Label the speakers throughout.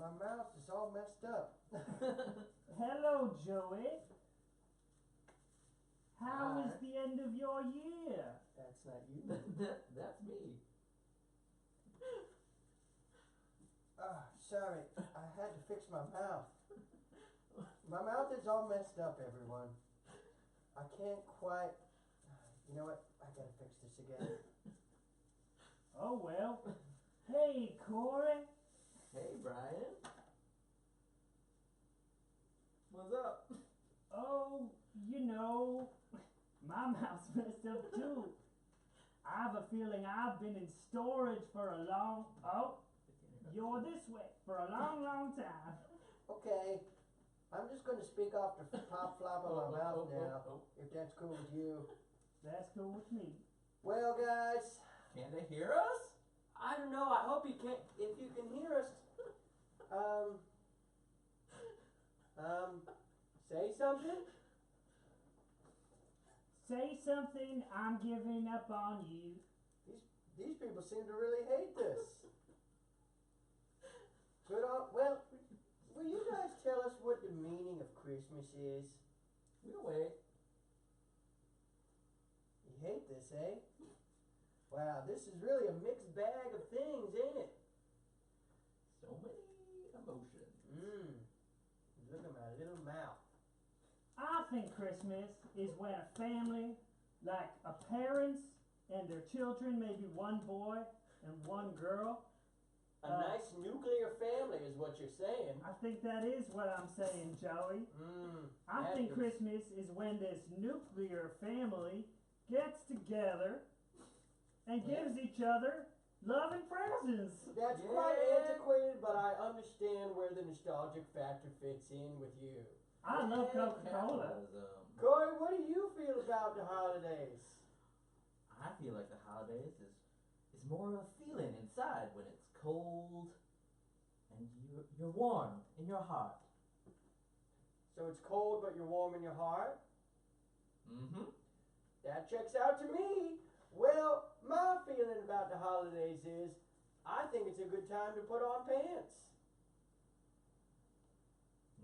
Speaker 1: my mouth is all messed up.
Speaker 2: Hello, Joey. How was the end of your year?
Speaker 1: That's not you.
Speaker 3: That's me.
Speaker 1: Sorry, I had to fix my mouth. My mouth is all messed up, everyone. I can't quite... You know what? I gotta fix this again.
Speaker 2: Oh, well. Hey, Corey.
Speaker 3: Hey, Brian. What's up?
Speaker 2: Oh, you know, my mouth's messed up too. I have a feeling I've been in storage for a long... Oh, you're this way. For a long, long time.
Speaker 1: Okay, I'm just gonna speak off the top flap of my mouth now, if that's cool with you.
Speaker 2: That's cool with me.
Speaker 1: Well, guys...
Speaker 3: Can they hear us?
Speaker 1: I don't know, I hope you can... If you can hear us... Say something?
Speaker 2: Say something, I'm giving up on you.
Speaker 1: These people seem to really hate this. Good on... Well, will you guys tell us what the meaning of Christmas is?
Speaker 3: We'll wait.
Speaker 1: You hate this, eh? Wow, this is really a mixed bag of things, ain't it?
Speaker 3: So many emotions.
Speaker 1: Look at my little mouth.
Speaker 2: I think Christmas is when a family, like a parents and their children, maybe one boy and one girl.
Speaker 1: A nice nuclear family is what you're saying.
Speaker 2: I think that is what I'm saying, Joey. I think Christmas is when this nuclear family gets together and gives each other love and presents.
Speaker 1: That's quite antiquated, but I understand where the nostalgic factor fits in with you.
Speaker 2: I love Coca-Cola.
Speaker 1: Corey, what do you feel about the holidays?
Speaker 3: I feel like the holidays is more of a feeling inside when it's cold and you're warm in your heart.
Speaker 1: So it's cold, but you're warm in your heart?
Speaker 3: Mm-hmm.
Speaker 1: That checks out to me. Well, my feeling about the holidays is I think it's a good time to put on pants.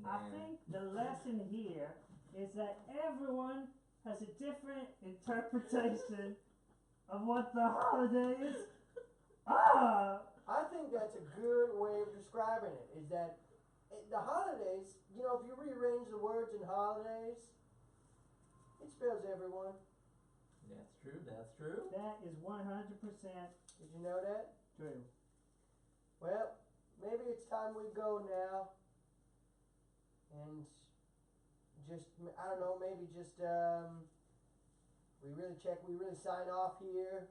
Speaker 2: I think the lesson here is that everyone has a different interpretation of what the holidays are.
Speaker 1: I think that's a good way of describing it, is that the holidays, you know, if you rearrange the words in holidays, it spells everyone.
Speaker 3: That's true, that's true.
Speaker 2: That is 100%
Speaker 1: Did you know that?
Speaker 2: true.
Speaker 1: Well, maybe it's time we go now. And just, I don't know, maybe just, we really sign off here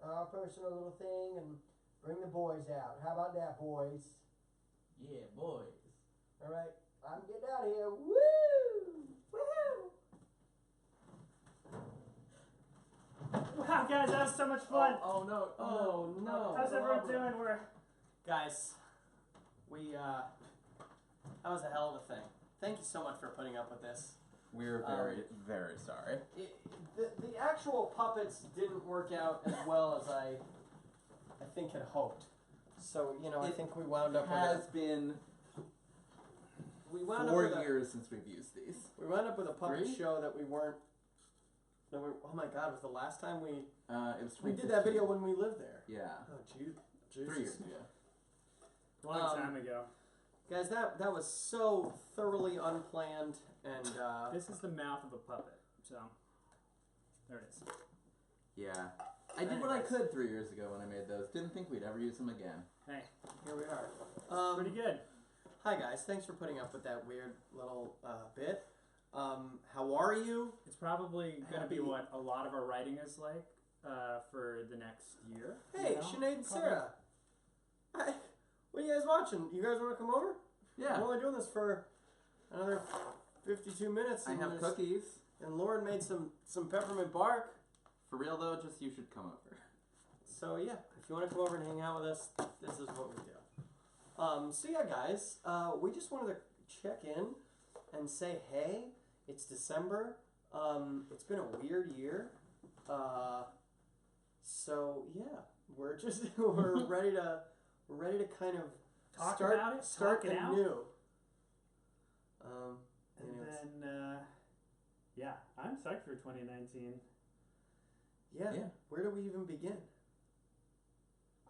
Speaker 1: on our personal little thing and bring the boys out. How about that, boys?
Speaker 3: Yeah, boys.
Speaker 1: All right, I'm getting out of here. Woo! Woohoo!
Speaker 2: Wow, guys, that was so much fun.
Speaker 4: Oh no!
Speaker 1: Oh no!
Speaker 2: How's everyone doing?
Speaker 4: Guys, that was a hell of a thing. Thank you so much for putting up with this.
Speaker 5: We're very, very sorry.
Speaker 4: The actual puppets didn't work out as well as I think had hoped. So, you know, I think we wound up
Speaker 5: It has been 4 years since we've used these.
Speaker 4: We wound up with a puppet
Speaker 5: 3?
Speaker 4: show that we weren't. Oh my God! Was the last time we?
Speaker 5: It was.
Speaker 4: We did that video when we lived there.
Speaker 5: Yeah.
Speaker 4: Oh, Jesus.
Speaker 5: 3 years ago.
Speaker 2: Long time ago.
Speaker 4: Guys, that was so thoroughly unplanned, and
Speaker 2: This is the mouth of a puppet. So, there it is.
Speaker 5: Yeah. I did what I could 3 years ago when I made those. Didn't think we'd ever use them again.
Speaker 2: Hey,
Speaker 4: here we are.
Speaker 2: pretty good.
Speaker 4: Hi guys, thanks for putting up with that weird little bit. How are you?
Speaker 2: It's probably going to be
Speaker 4: Happy-
Speaker 2: what a lot of our writing is like for the next year.
Speaker 4: Hey,
Speaker 2: you know?
Speaker 4: Sinead and Sarah. Hi. What are you guys watching? You guys want to come over?
Speaker 5: Yeah.
Speaker 4: We're only doing this for another 52 minutes.
Speaker 5: I have cookies.
Speaker 4: And Lauren made some peppermint bark.
Speaker 5: For real though, just you should come over.
Speaker 4: So yeah, if you want to come over and hang out with us, this is what we do. So yeah, guys, we just wanted to check in and say, hey, it's December. It's been a weird year. So yeah, we're ready to kind of
Speaker 2: talk about it,
Speaker 4: start
Speaker 2: talk it out.
Speaker 4: anew.
Speaker 2: And
Speaker 4: anyways.
Speaker 2: then, yeah, I'm psyched for 2019.
Speaker 4: Yeah. Where do we even begin?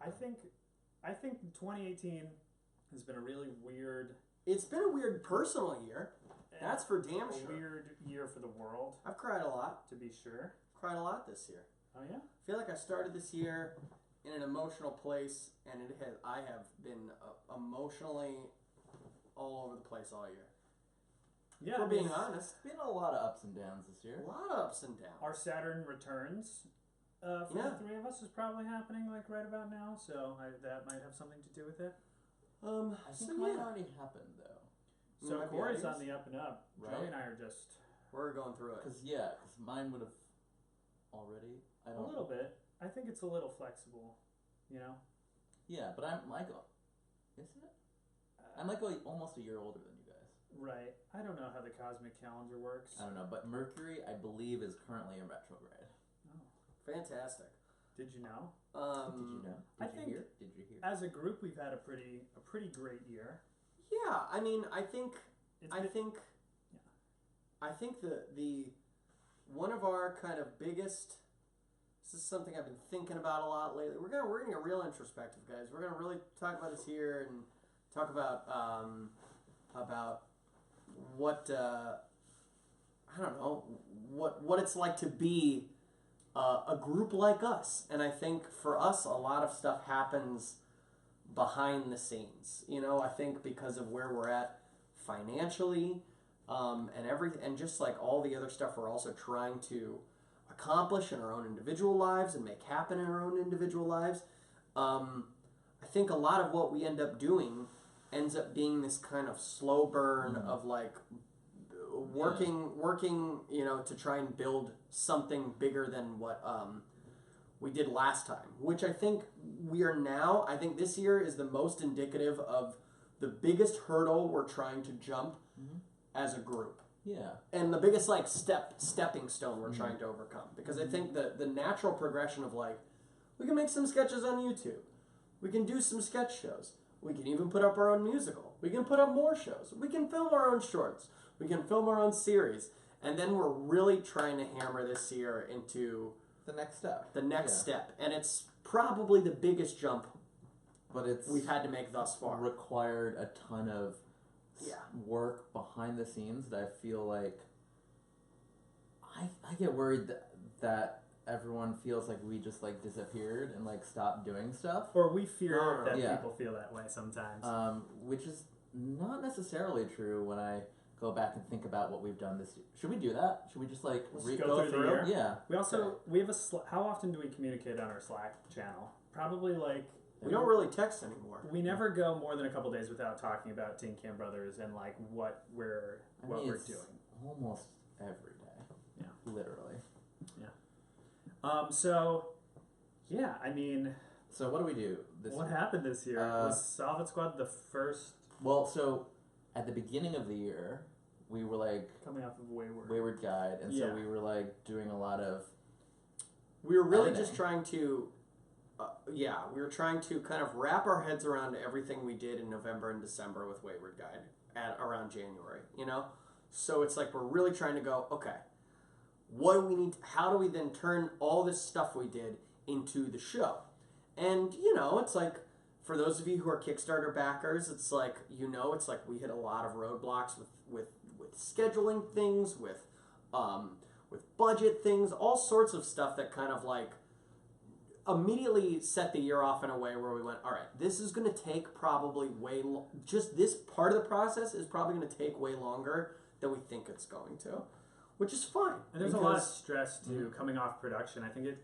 Speaker 2: I think 2018 has been a really weird.
Speaker 4: It's been a weird personal year. That's for damn
Speaker 2: a
Speaker 4: sure.
Speaker 2: Weird year for the world,
Speaker 4: I've cried a lot.
Speaker 2: to be sure.
Speaker 4: Cried a lot this year.
Speaker 2: Oh yeah.
Speaker 4: I feel like I started this year in an emotional place, and I have been emotionally all over the place all year.
Speaker 2: Yeah.
Speaker 4: For being honest,
Speaker 5: It's been a lot of ups and downs this year.
Speaker 4: a lot of ups and downs.
Speaker 2: Our Saturn returns for
Speaker 4: Yeah.
Speaker 2: the three of us is probably happening like right about now, so that might have something to do with it.
Speaker 5: I think mine already happened though.
Speaker 2: So
Speaker 4: Might be
Speaker 2: Corey's
Speaker 4: obvious.
Speaker 2: on the up and up.
Speaker 5: Right.
Speaker 2: Joey and I are just
Speaker 4: We're going through it.
Speaker 5: Because mine would have already. I
Speaker 2: a
Speaker 5: don't.
Speaker 2: little bit. I think it's a little flexible, you know.
Speaker 5: Yeah, but I'm like, is it? I'm like almost a year older than you guys.
Speaker 2: Right. I don't know how the cosmic calendar works.
Speaker 5: I don't know, but Mercury, I believe, is currently in retrograde.
Speaker 2: Oh.
Speaker 4: Fantastic.
Speaker 2: Did you know?
Speaker 5: Did you know?
Speaker 2: I
Speaker 5: Did you
Speaker 2: think-
Speaker 5: hear? Did you hear?
Speaker 2: As a group, we've had a pretty great year.
Speaker 4: Yeah, I mean, I think
Speaker 2: It's
Speaker 4: I
Speaker 2: been-
Speaker 4: think the one of our kind of biggest. This is something I've been thinking about a lot lately. We're gonna get real introspective, guys. We're gonna really talk about this here and talk about what I don't know what it's like to be a group like us. And I think for us, a lot of stuff happens behind the scenes. You know, I think because of where we're at financially, and just like all the other stuff we're also trying to accomplish in our own individual lives and make happen in our own individual lives. I think a lot of what we end up doing ends up being this kind of slow burn of like working, you know, to try and build something bigger than what we did last time, which I think we are now. I think this year is the most indicative of the biggest hurdle we're trying to jump as a group.
Speaker 5: Yeah.
Speaker 4: And the biggest like stepping stone we're trying to overcome. Because I think the natural progression of like, we can make some sketches on YouTube. We can do some sketch shows. We can even put up our own musical. We can put up more shows. We can film our own shorts. We can film our own series. And then we're really trying to hammer this year into
Speaker 5: The next step.
Speaker 4: the next step. And it's probably the biggest jump
Speaker 5: But it's
Speaker 4: we've had to make thus far.
Speaker 5: required a ton of
Speaker 4: Yeah.
Speaker 5: work behind the scenes that I feel like I get worried that everyone feels like we just like disappeared and like stopped doing stuff.
Speaker 2: Or we fear
Speaker 4: No.
Speaker 2: that
Speaker 5: Yeah.
Speaker 2: people feel that way sometimes.
Speaker 5: Which is not necessarily true when I go back and think about what we've done this year. Should we do that? Should we just like
Speaker 2: Let's go through the year?
Speaker 5: Yeah.
Speaker 2: We also we have how often do we communicate on our Slack channel? Probably like
Speaker 4: We don't really text anymore.
Speaker 2: we never go more than a couple days without talking about Tin Can Brothers and like what we're
Speaker 5: It's
Speaker 2: doing.
Speaker 5: almost every day.
Speaker 2: Yeah.
Speaker 5: Literally.
Speaker 2: So yeah, I mean,
Speaker 5: So what do we do this
Speaker 2: what
Speaker 5: year?
Speaker 2: happened this year? Was Solid Squad the first
Speaker 5: Well, so at the beginning of the year, we were like
Speaker 2: coming off of Wayward?
Speaker 5: Wayward Guide, and
Speaker 2: Yeah.
Speaker 5: so we were like doing a lot of
Speaker 4: We were really
Speaker 5: Editing.
Speaker 4: just trying to, we were trying to kind of wrap our heads around everything we did in November and December with Wayward Guide at around January, you know? So it's like we're really trying to go, okay, what do we need? How do we then turn all this stuff we did into the show? And, you know, it's like, for those of you who are Kickstarter backers, it's like, you know, it's like we hit a lot of roadblocks with scheduling things, with budget things, all sorts of stuff that kind of like immediately set the year off in a way where we went, all right, this is going to take probably just this part of the process is probably going to take way longer than we think it's going to, which is fine.
Speaker 2: And there's a lot of stress too coming off production. I think it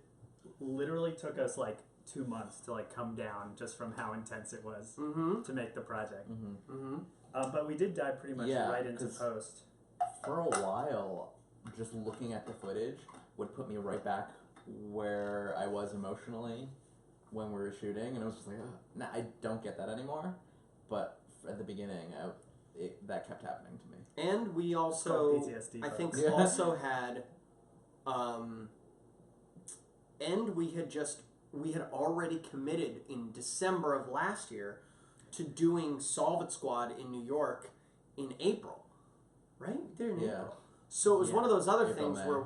Speaker 2: literally took us like 2 months to like come down just from how intense it was to make the project. But we did dive pretty much
Speaker 5: Yeah,
Speaker 2: right into
Speaker 5: 'cause-
Speaker 2: post.
Speaker 5: for a while, just looking at the footage would put me right back where I was emotionally when we were shooting, and it was just like, nah, I don't get that anymore. But at the beginning, that kept happening to me.
Speaker 4: And we
Speaker 2: It's
Speaker 4: also,
Speaker 2: called PTSD,
Speaker 4: I think,
Speaker 2: folks.
Speaker 5: Yeah.
Speaker 4: also had, and we had already committed in December of last year to doing Solve It Squad in New York in April, right? There in April. So it was one of those other
Speaker 5: April,
Speaker 4: things
Speaker 5: May.
Speaker 4: where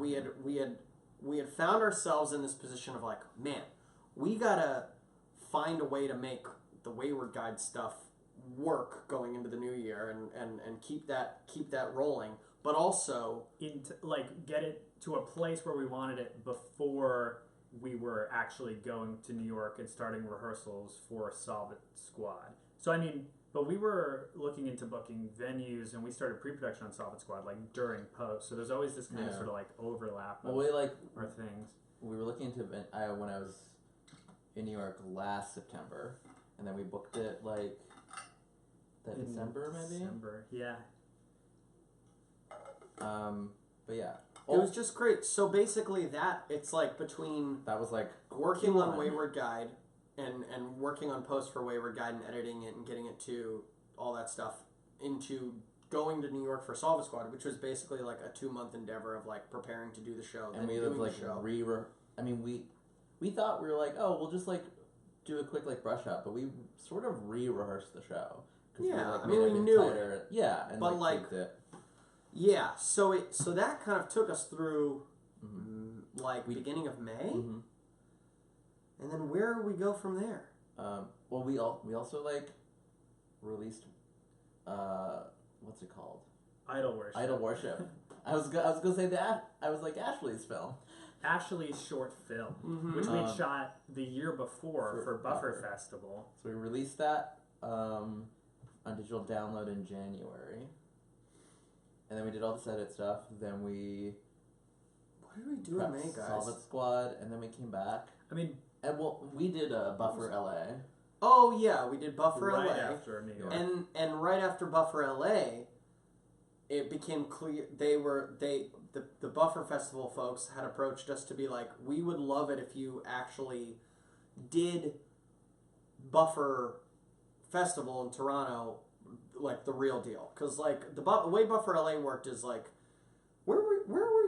Speaker 4: we had found ourselves in this position of like, man, we gotta find a way to make the Wayward Guide stuff work going into the new year and keep that rolling, but also
Speaker 6: get it to a place where we wanted it before we were actually going to New York and starting rehearsals for Solve It Squad. So I mean, but we were looking into booking venues, and we started pre-production on Solve It Squad like during post. So there's always this kind of sort of like overlap of our things.
Speaker 5: We were looking into when I was in New York last September, and then we booked it like
Speaker 6: In
Speaker 5: December maybe.
Speaker 6: December, yeah.
Speaker 5: But yeah,
Speaker 4: it was just great. So basically, it's like between
Speaker 5: that was like
Speaker 4: working
Speaker 5: Q1.
Speaker 4: on Wayward Guide and working on post for Wayward Guide and editing it and getting it to all that stuff into going to New York for Solve It Squad, which was basically like a 2-month endeavor of like preparing to do the show.
Speaker 5: And we
Speaker 4: doing
Speaker 5: like
Speaker 4: the show.
Speaker 5: we thought we were like, oh, we'll just like do a quick like brush up, but we sort of re-rehearsed the show.
Speaker 4: Yeah,
Speaker 5: like,
Speaker 4: I mean,
Speaker 5: made
Speaker 4: we
Speaker 5: everything
Speaker 4: knew
Speaker 5: tighter.
Speaker 4: it.
Speaker 5: Yeah, and
Speaker 4: But, like,
Speaker 5: tweaked it.
Speaker 4: Yeah, so that kind of took us through
Speaker 5: Mm-hmm.
Speaker 4: beginning of May,
Speaker 5: Mm-hmm.
Speaker 4: and then where we go from there.
Speaker 5: Well, we also like released what's it called?
Speaker 6: Idol Worship.
Speaker 5: Idol Worship. I was gonna say that. I was like Ashley's film.
Speaker 6: Ashley's short film,
Speaker 4: Mm-hmm.
Speaker 6: which we'd shot the year before for Buffer
Speaker 5: Buffer.
Speaker 6: Festival.
Speaker 5: So we released that on digital download in January, and then we did all this edit stuff. Then we
Speaker 4: What did we do in May,
Speaker 5: prepped
Speaker 4: guys?
Speaker 5: Solve It Squad, and then we came back.
Speaker 6: I mean,
Speaker 5: And well, we did Buffer LA.
Speaker 4: Oh yeah, we did Buffer
Speaker 6: right
Speaker 4: LA,
Speaker 6: after New York.
Speaker 4: and right after Buffer LA, it became clear the Buffer Festival folks had approached us to be like, we would love it if you actually did Buffer Festival in Toronto, like the real deal, because like the way Buffer LA worked is like, where were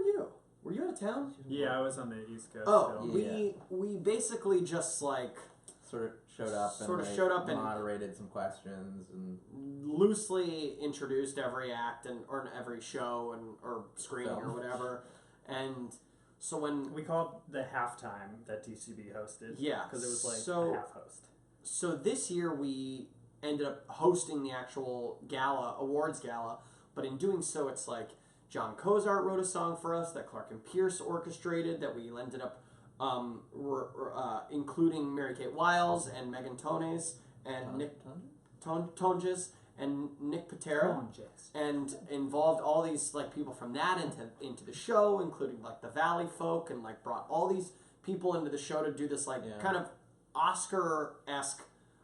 Speaker 4: you? Were you out of town?
Speaker 6: Yeah, I was on the East Coast.
Speaker 4: Oh,
Speaker 6: still.
Speaker 5: Yeah.
Speaker 4: we basically just like
Speaker 5: Sort of showed up and
Speaker 4: Sort of
Speaker 5: like,
Speaker 4: showed up and-
Speaker 5: moderated some questions and
Speaker 4: loosely introduced every act or every show or screening or
Speaker 5: Film.
Speaker 4: whatever, and so when
Speaker 6: We called the halftime that DCB hosted.
Speaker 4: Yeah,
Speaker 6: because it was like
Speaker 4: so-
Speaker 6: a half host.
Speaker 4: So this year we ended up hosting the actual awards gala, but in doing so, it's like John Cozart wrote a song for us that Clark and Pierce orchestrated that we ended up including Mary Kate Wiles and Megan Tones and Nick Tonjes and Nick Patera. And involved all these like people from that into the show, including like the Valley folk, and like brought all these people into the show to do this like kind of Oscar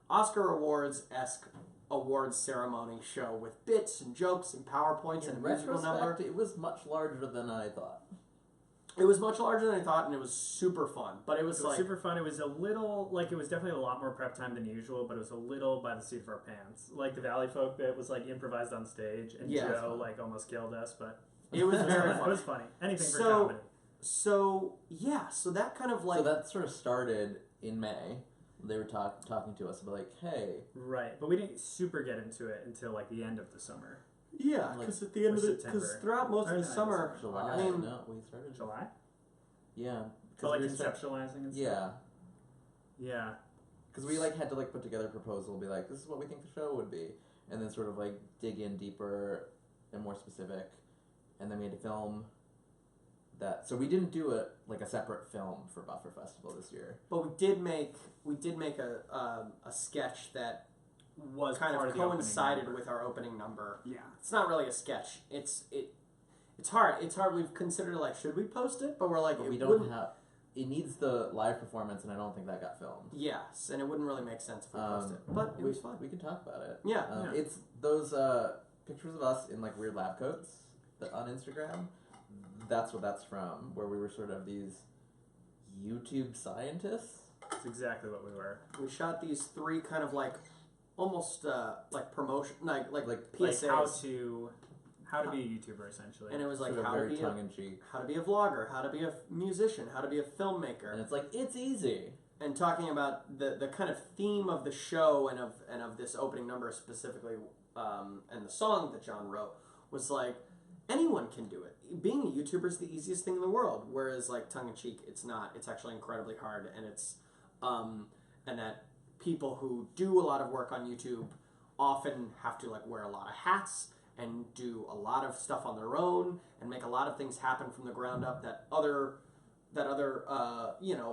Speaker 4: Awards-esque awards ceremony show with bits and jokes and PowerPoints and a musical number.
Speaker 5: It was much larger than I thought.
Speaker 4: It was much larger than I thought, and it was super fun. But it was like
Speaker 6: super fun. It was a little it was definitely a lot more prep time than usual, but it was a little by the seat of our pants. Like the Valley Folk bit was like improvised on stage, and
Speaker 4: Yeah,
Speaker 6: Joe like almost killed us, but
Speaker 4: it was very
Speaker 6: It
Speaker 4: fun.
Speaker 6: was funny. Anything for
Speaker 4: So-
Speaker 6: comedy.
Speaker 4: So that kind of like
Speaker 5: So that sort of started in May. They were talking to us about like, hey,
Speaker 6: Right, but we didn't super get into it until like the end of the summer.
Speaker 4: yeah,
Speaker 5: like-
Speaker 4: because at the end of
Speaker 6: or
Speaker 4: the because
Speaker 6: September.
Speaker 4: throughout most
Speaker 6: Or
Speaker 4: of the
Speaker 6: not
Speaker 4: summer,
Speaker 5: July.
Speaker 4: I mean,
Speaker 5: No, we started
Speaker 6: July?
Speaker 5: Yeah.
Speaker 6: But like
Speaker 5: we were start-
Speaker 6: conceptualizing and stuff?
Speaker 5: Yeah.
Speaker 6: Yeah.
Speaker 5: Because we like had to like put together a proposal, be like, this is what we think the show would be, and then sort of like dig in deeper and more specific, and then we had to film that. So we didn't do a separate film for Buffer Festival this year.
Speaker 4: but we did make a sketch that
Speaker 6: Was
Speaker 4: kind
Speaker 6: part
Speaker 4: of
Speaker 6: the opening
Speaker 4: coincided
Speaker 6: number.
Speaker 4: with our opening number.
Speaker 6: Yeah.
Speaker 4: It's not really a sketch. It's hard. It's hard. We've considered like, should we post it? But we're like,
Speaker 5: But
Speaker 4: it
Speaker 5: we don't
Speaker 4: wouldn't.
Speaker 5: have. It needs the live performance, and I don't think that got filmed.
Speaker 4: Yes, and it wouldn't really make sense if we post it. But it
Speaker 5: we,
Speaker 4: was fun.
Speaker 5: We can talk about it.
Speaker 4: Yeah.
Speaker 6: Yeah.
Speaker 5: It's those pictures of us in like weird lab coats on Instagram. That's what that's from, where we were sort of these YouTube scientists.
Speaker 6: That's exactly what we were.
Speaker 4: We shot these 3 kind of like almost like promotion like PSAs.
Speaker 6: Like how to be a YouTuber essentially.
Speaker 4: And it was like
Speaker 5: Sort of
Speaker 4: how to
Speaker 5: very
Speaker 4: be
Speaker 5: tongue in cheek.
Speaker 4: how to be a vlogger, how to be a musician, how to be a filmmaker.
Speaker 5: And it's like, it's easy.
Speaker 4: and talking about the kind of theme of the show and of this opening number specifically, and the song that John wrote was like anyone can do it. Being a YouTuber is the easiest thing in the world, whereas like tongue in cheek, it's not. It's actually incredibly hard, and it's and that people who do a lot of work on YouTube often have to like wear a lot of hats and do a lot of stuff on their own and make a lot of things happen from the ground up that other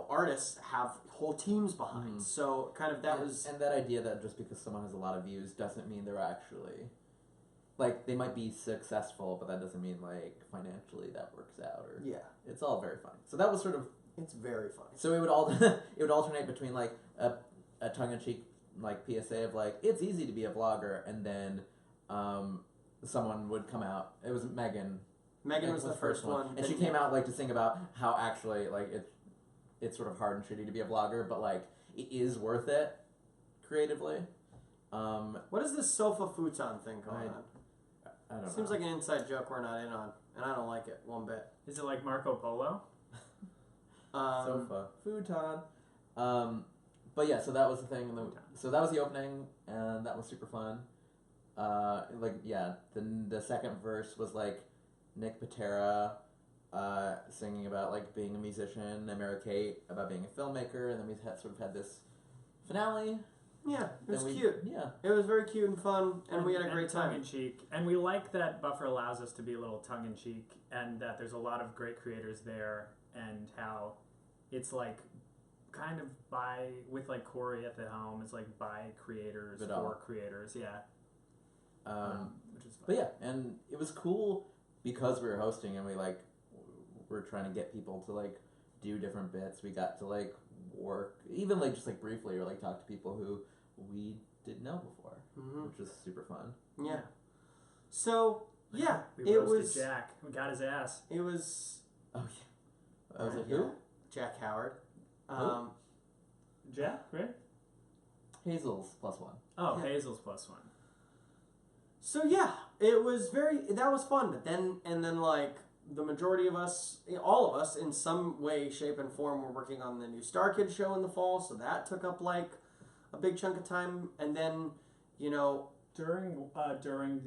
Speaker 4: artists have whole teams behind. So kind of that was...
Speaker 5: And that idea that just because someone has a lot of views doesn't mean they're actually... Like, they might be successful, but that doesn't mean, like, financially that works out. Or
Speaker 4: Yeah.
Speaker 5: It's all very funny. So that was sort of...
Speaker 4: It's very funny.
Speaker 5: So it would alternate between, like, a tongue-in-cheek, like, PSA of, like, it's easy to be a vlogger, and then someone would come out. It was Megan.
Speaker 4: Megan was the first one.
Speaker 5: And she came out, like, to sing about how actually, like, it's sort of hard and shitty to be a vlogger, but, like, it is worth it creatively.
Speaker 4: What is this sofa futon thing going on?
Speaker 5: I don't know.
Speaker 4: Seems like an inside joke we're not in on, and I don't like it one bit.
Speaker 6: Is it like Marco Polo?
Speaker 5: Sofa. Futon. But yeah, so that was the thing. So that was the opening, and that was super fun. The second verse was like Nick Patera singing about like being a musician, and Mary Kate about being a filmmaker, and then we had this finale.
Speaker 4: Yeah, it was cute.
Speaker 5: Yeah.
Speaker 4: It was very cute and fun, and we had a great time.
Speaker 6: Tongue-in-cheek. And we like that Buffer allows us to be a little tongue-in-cheek, and that there's a lot of great creators there, and how it's like kind of with like Corey at the helm, it's like by creators for creators, yeah. Which is fun.
Speaker 5: But yeah, and it was cool because we were hosting and we're trying to get people to like do different bits. We got to like work, even like just like briefly, or like talk to people who we didn't know before, which was super fun.
Speaker 4: Yeah. So yeah,
Speaker 6: we roasted Jack. We got his ass.
Speaker 4: It was.
Speaker 5: Oh yeah. Was it who?
Speaker 4: Jack Howard.
Speaker 6: Jack, right?
Speaker 5: Hazel's +1.
Speaker 6: Oh,
Speaker 4: Yeah.
Speaker 6: Hazel's +1.
Speaker 4: So yeah, it was that was fun. But then like the majority of us, all of us, in some way, shape, and form, were working on the new Star Kids show in the fall. So that took up like a big chunk of time. And then,
Speaker 6: during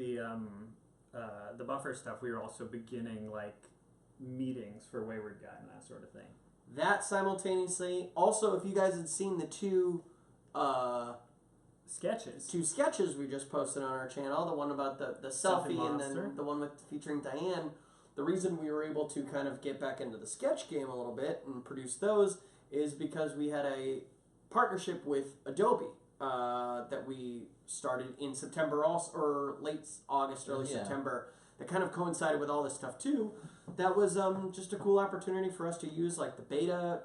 Speaker 6: the Buffer stuff, we were also beginning like meetings for Wayward Guy and that sort of thing.
Speaker 4: That simultaneously. Also, if you guys had seen the two sketches we just posted on our channel, the one about the selfie and then the one featuring Diane, the reason we were able to kind of get back into the sketch game a little bit and produce those is because we had a partnership with Adobe that we started in September, also, or late August, early September, that kind of coincided with all this stuff too. That was just a cool opportunity for us to use like the beta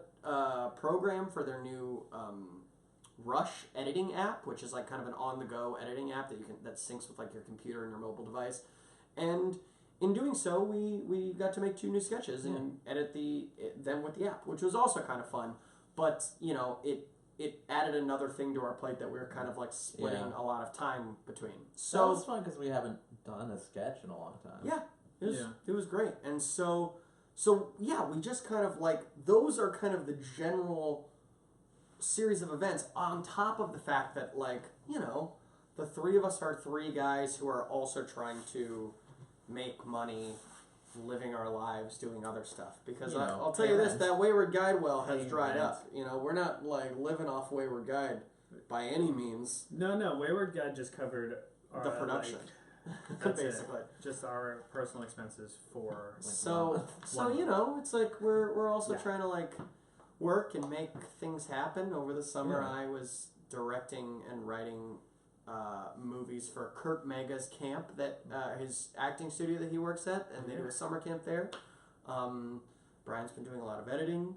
Speaker 4: program for their new Rush editing app, which is like kind of an on-the-go editing app that syncs with like your computer and your mobile device. And in doing so, we got to make 2 new sketches and edit them with the app, which was also kind of fun. But it added another thing to our plate that we were kind of like splitting a lot of time between. So
Speaker 5: it was fun because we haven't done a sketch in a long time.
Speaker 4: Yeah, it was great. And so yeah, we just kind of like, those are kind of the general series of events, on top of the fact that like, the 3 of us are 3 guys who are also trying to make money, living our lives, doing other stuff. Because I'll tell you this, that Wayward Guide well has dried up. We're not like living off Wayward Guide by any means.
Speaker 6: No, Wayward Guide just covered
Speaker 4: the production. Basically.
Speaker 6: Just our personal expenses for like
Speaker 4: so it's like we're also trying to like work and make things happen. Over the summer I was directing and writing movies for Kurt Mega's camp, that his acting studio that he works at, and they do a summer camp there. Brian's been doing a lot of editing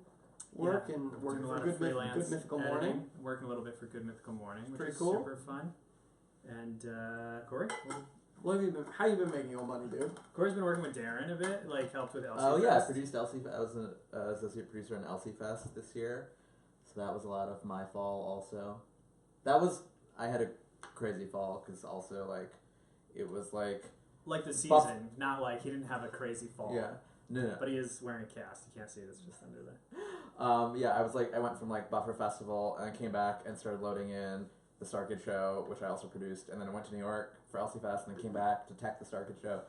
Speaker 4: work and working for Good Mythical
Speaker 6: editing,
Speaker 4: Morning.
Speaker 6: Working a little bit for Good Mythical Morning, which
Speaker 4: pretty
Speaker 6: is
Speaker 4: cool.
Speaker 6: Super fun. And Corey,
Speaker 4: how you been making your money, dude?
Speaker 6: Corey's been working with Darren a bit, like helped with LC
Speaker 5: Oh yeah, I
Speaker 6: Fest.
Speaker 5: produced LC. I was an associate producer in LC Fest this year, so that was a lot of my fall. Also, I had a crazy fall because also like it was like
Speaker 6: the season, not like he didn't have a crazy fall.
Speaker 5: Yeah, No.
Speaker 6: But he is wearing a cast. You can't see it. It's just under there.
Speaker 5: Yeah, I went from like Buffer Festival and I came back and started loading in the Starkid show, which I also produced, and then I went to New York for Elsie Fest and then came back to tech the Starkid show.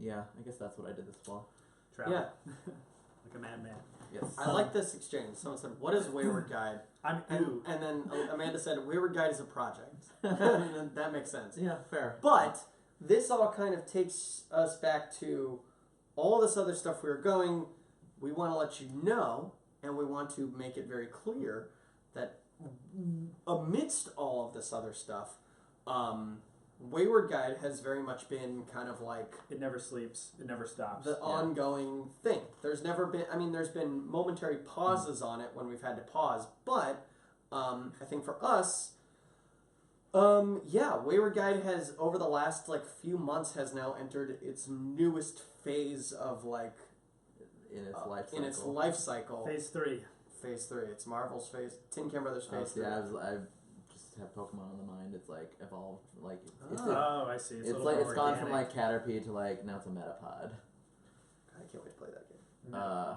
Speaker 5: Yeah, I guess that's what I did this fall.
Speaker 6: Travel.
Speaker 4: Yeah.
Speaker 6: Like a madman.
Speaker 5: Yes.
Speaker 4: I like this exchange. Someone said, "What is Wayward Guide?" And then Amanda said, "Wayward Guide is a project." And that makes sense.
Speaker 5: Yeah, fair.
Speaker 4: But this all kind of takes us back to all this other stuff we were going. We want to let you know, and we want to make it very clear that amidst all of this other stuff, Wayward Guide has very much been kind of like
Speaker 6: It never sleeps. It never stops.
Speaker 4: the ongoing thing. There's never been, I mean, there's been momentary pauses on it when we've had to pause, but I think for us, Wayward Guide has, over the last like few months, has now entered its newest phase of like
Speaker 5: In its life cycle.
Speaker 4: in its life cycle.
Speaker 6: Phase 3.
Speaker 4: Phase 3. It's Marvel's phase. Tin Can Brothers phase 3.
Speaker 5: Yeah, I just have Pokemon on the mind. It's like evolved, like it's
Speaker 6: Oh, I see.
Speaker 5: it's
Speaker 6: a little
Speaker 5: like
Speaker 6: more
Speaker 5: it's gone from
Speaker 6: organic.
Speaker 5: like Caterpie to like now it's a Metapod.
Speaker 4: I can't wait to play that game.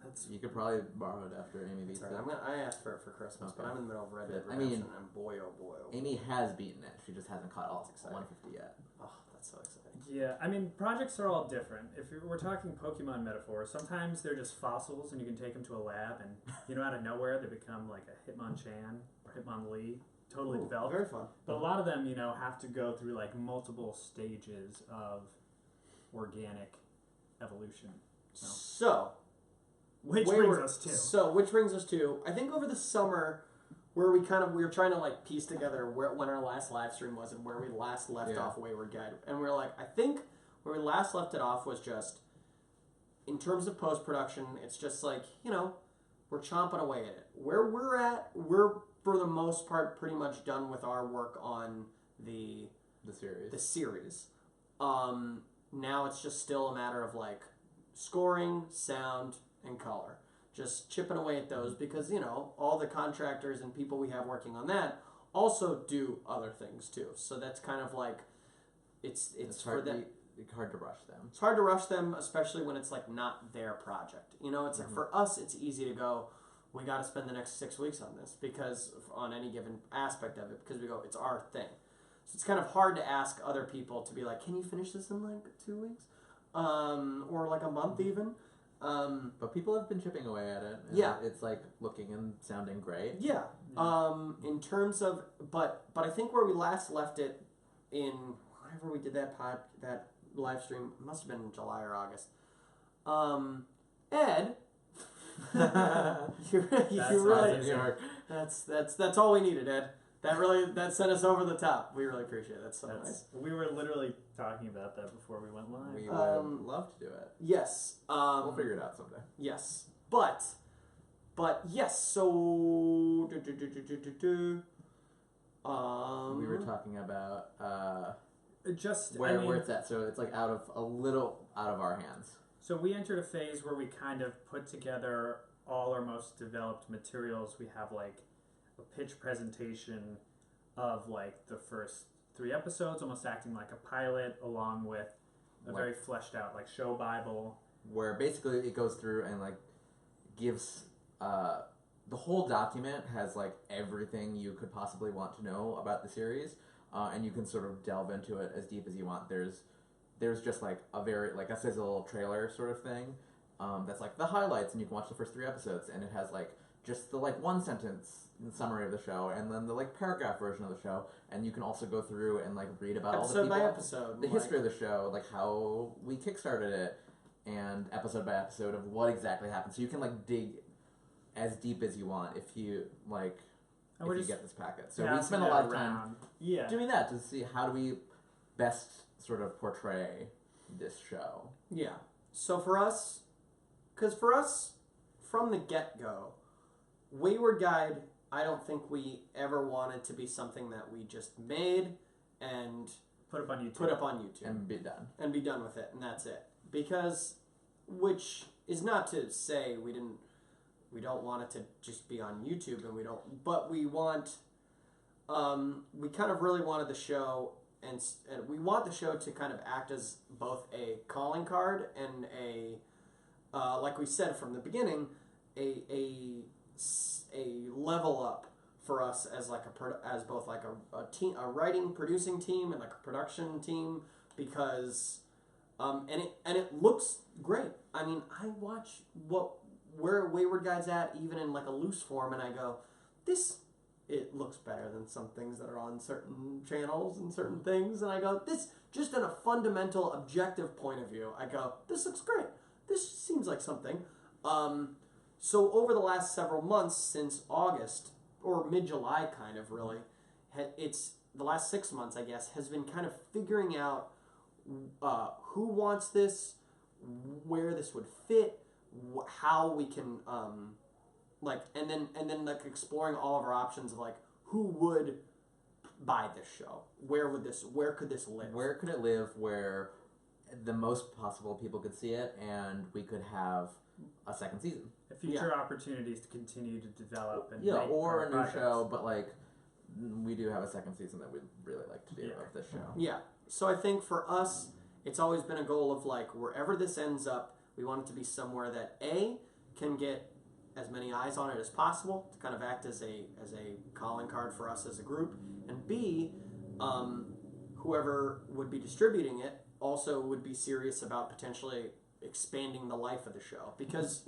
Speaker 6: That's
Speaker 5: You could probably borrow it after Amy beats
Speaker 4: Sorry,
Speaker 5: it.
Speaker 4: I asked for it for Christmas, but
Speaker 5: Okay.
Speaker 4: I'm in the middle of Red Dead
Speaker 5: I
Speaker 4: Redemption,
Speaker 5: mean,
Speaker 4: and boy, oh boy, oh boy.
Speaker 5: Amy has beaten it. She just hasn't caught all
Speaker 4: That's exciting.
Speaker 5: 150 yet.
Speaker 4: Oh, that's so exciting.
Speaker 6: Yeah, I mean, projects are all different. We're talking Pokemon metaphors, sometimes they're just fossils and you can take them to a lab and, out of nowhere they become like a Hitmonchan or Hitmonlee, totally
Speaker 4: Ooh,
Speaker 6: developed.
Speaker 4: Very fun.
Speaker 6: But a lot of them, have to go through like multiple stages of organic evolution.
Speaker 4: So,
Speaker 6: Which
Speaker 4: Wayward-
Speaker 6: brings us to.
Speaker 4: which brings us to, I think over the summer, where we were trying to like piece together when our last live stream was and where we last left off Wayward Guide. And we were like, I think where we last left it off was just, in terms of post-production, it's just like, we're chomping away at it. Where we're at, we're for the most part pretty much done with our work on the series. Now it's just still a matter of like scoring, sound, and color. Just chipping away at those because, all the contractors and people we have working on that also do other things too. So that's kind of like, it's for
Speaker 5: hard,
Speaker 4: them.
Speaker 5: hard to rush them.
Speaker 4: It's hard to rush them, especially when it's like not their project. It's like for us, it's easy to go, we got to spend the next 6 weeks on this because on any given aspect of it, because we go, it's our thing. So it's kind of hard to ask other people to be like, can you finish this in like 2 weeks? Or like a month even.
Speaker 5: But people have been chipping away at it. And
Speaker 4: Yeah.
Speaker 5: It's like looking and sounding great.
Speaker 4: Yeah. In terms of, but I think where we last left it in whenever we did that live stream, it must have been in July or August. Ed, you really,
Speaker 5: New York.
Speaker 4: that's all we needed, Ed. That sent us over the top. We really appreciate it. That's so nice.
Speaker 6: We were literally talking about that before we went live.
Speaker 5: We would love to do it.
Speaker 4: Yes.
Speaker 5: We'll figure it out someday.
Speaker 4: Yes. But yes. So.
Speaker 5: We were talking about
Speaker 6: where
Speaker 5: it's at. So it's like a little out of our hands.
Speaker 6: So we entered a phase where we kind of put together all our most developed materials. We have like a pitch presentation of like the first 3 episodes, almost acting like a pilot, along with a very fleshed out like show Bible.
Speaker 5: Where basically it goes through and like gives the whole document has like everything you could possibly want to know about the series, and you can sort of delve into it as deep as you want. There's just like a sizzle trailer sort of thing, that's like the highlights, and you can watch the first 3 episodes, and it has like just the like 1 sentence summary of the show, and then the like paragraph version of the show, and you can also go through and like read about all the
Speaker 4: episode
Speaker 5: people,
Speaker 4: by episode,
Speaker 5: the history of the show, like how we kickstarted it, and episode by episode of what exactly happened. So you can like dig as deep as you want if you like.
Speaker 6: And
Speaker 5: if
Speaker 6: we're
Speaker 5: you
Speaker 6: just
Speaker 5: get this packet. So we
Speaker 6: passing
Speaker 5: spend a
Speaker 6: it
Speaker 5: lot of time
Speaker 6: Yeah.
Speaker 5: doing that to see how do we best sort of portray this show.
Speaker 4: Yeah. So for us, from the get-go, Wayward Guide, I don't think we ever wanted to be something that we just made and
Speaker 6: put up on YouTube.
Speaker 5: And be done.
Speaker 4: And be done with it, and that's it. Because, which is not to say we don't want it to just be on YouTube, but we want, we kind of really wanted the show, and we want the show to kind of act as both a calling card and a, like we said from the beginning, a level up for us as like as both like a team, a writing producing team, and like a production team, because and it looks great. I mean, I watch where Wayward Guide's at, even in like a loose form, and I go, it looks better than some things that are on certain channels and certain things, and I go, this, just in a fundamental objective point of view, I go, this looks great. This seems like something. So over the last several months, since August, or mid-July kind of really, it's the last 6 months, I guess, has been kind of figuring out who wants this, where this would fit, how we can, like, and then like exploring all of our options of like, who would buy this show? Where could this live?
Speaker 5: Where could it live where the most possible people could see it, and we could have a second season?
Speaker 6: Future opportunities to continue to develop and
Speaker 5: or a new
Speaker 6: projects.
Speaker 5: show, but like we do have a second season that we'd really like to do of this show.
Speaker 4: Yeah. So I think for us, it's always been a goal of like, wherever this ends up, we want it to be somewhere that A, can get as many eyes on it as possible to kind of act as a calling card for us as a group, and B, whoever would be distributing it also would be serious about potentially expanding the life of the show, because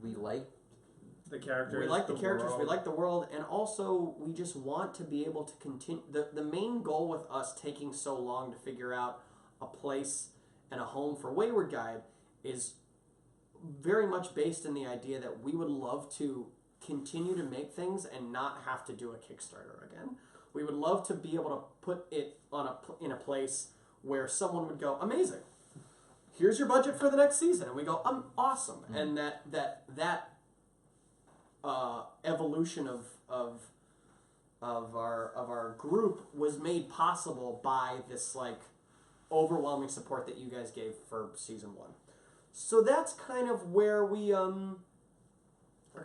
Speaker 5: we like
Speaker 6: the characters.
Speaker 4: We like the characters.
Speaker 6: world.
Speaker 4: We like the world, and also we just want to be able to continue. The main goal with us taking so long to figure out a place and a home for Wayward Guide is very much based in the idea that we would love to continue to make things and not have to do a Kickstarter again. We would love to be able to put it in a place where someone would go, amazing, here's your budget for the next season, and we go, awesome, and that evolution of our group was made possible by this like overwhelming support that you guys gave for season 1. So that's kind of where we are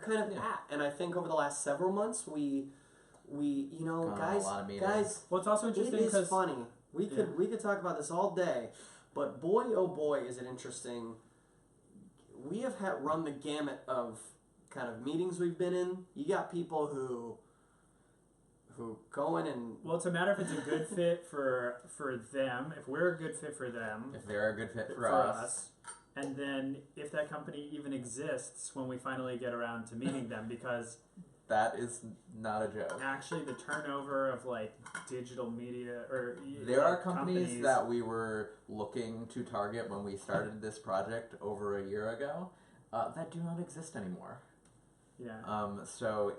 Speaker 4: kind of at, and I think over the last several months we guys,
Speaker 6: Well, it's also interesting
Speaker 4: it is
Speaker 6: because
Speaker 4: funny. We could talk about this all day, but boy, oh boy, is it interesting. We have run the gamut of kind of meetings we've been in. You got people who go in and...
Speaker 6: Well, it's a matter if it's a good fit for them, if we're a good fit for them,
Speaker 5: if they're a good fit for
Speaker 6: us, and then if that company even exists when we finally get around to meeting them, because
Speaker 5: that is not a joke.
Speaker 6: actually the turnover of like digital media or
Speaker 5: there are companies that we were looking to target when we started this project over a year ago that do not exist anymore.
Speaker 6: Yeah.
Speaker 5: So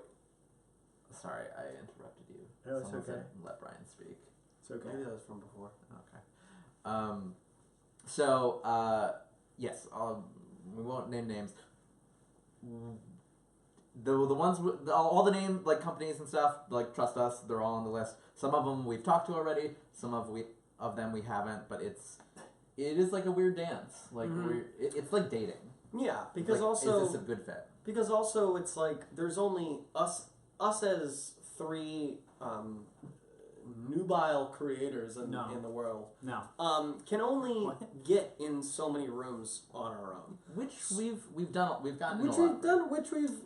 Speaker 5: sorry, I interrupted you.
Speaker 6: No, it's
Speaker 5: Someone
Speaker 6: okay.
Speaker 5: said let Brian speak.
Speaker 6: It's okay.
Speaker 4: Maybe that was from before.
Speaker 5: Okay. So yes, we won't name names. The ones with all the name like companies and stuff, like, trust us, they're all on the list. Some of them we've talked to already. Some of them we haven't. But it is like a weird dance. Like it's like dating.
Speaker 4: Yeah, because
Speaker 5: like,
Speaker 4: also
Speaker 5: is this a good fit?
Speaker 4: Because also it's like there's only us as 3 nubile creators in the world.
Speaker 6: No.
Speaker 4: Can only get in so many rooms on our own.
Speaker 5: Which we've gotten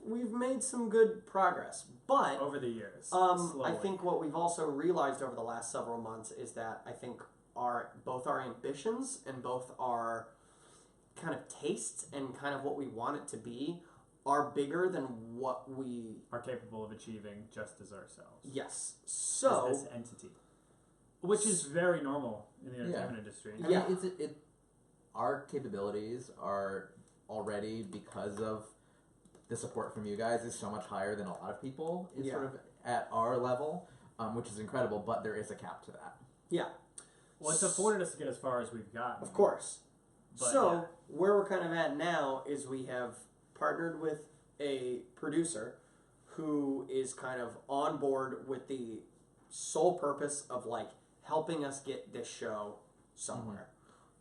Speaker 4: we've made some good progress. But
Speaker 6: over the years.
Speaker 4: I think what we've also realized over the last several months is that I think both our ambitions and both our kind of tastes and kind of what we want it to be are bigger than what we
Speaker 6: are capable of achieving just as ourselves.
Speaker 4: Yes. So
Speaker 6: as entity, which is very normal in the entertainment industry.
Speaker 5: I mean, our capabilities are already, because of the support from you guys, is so much higher than a lot of people is sort of at our level, which is incredible. But there is a cap to that.
Speaker 4: Yeah.
Speaker 6: Well, it's afforded us to get as far as we've gotten.
Speaker 4: Of course.
Speaker 6: But,
Speaker 4: where we're kind of at now is we have partnered with a producer who is kind of on board with the sole purpose of like helping us get this show somewhere.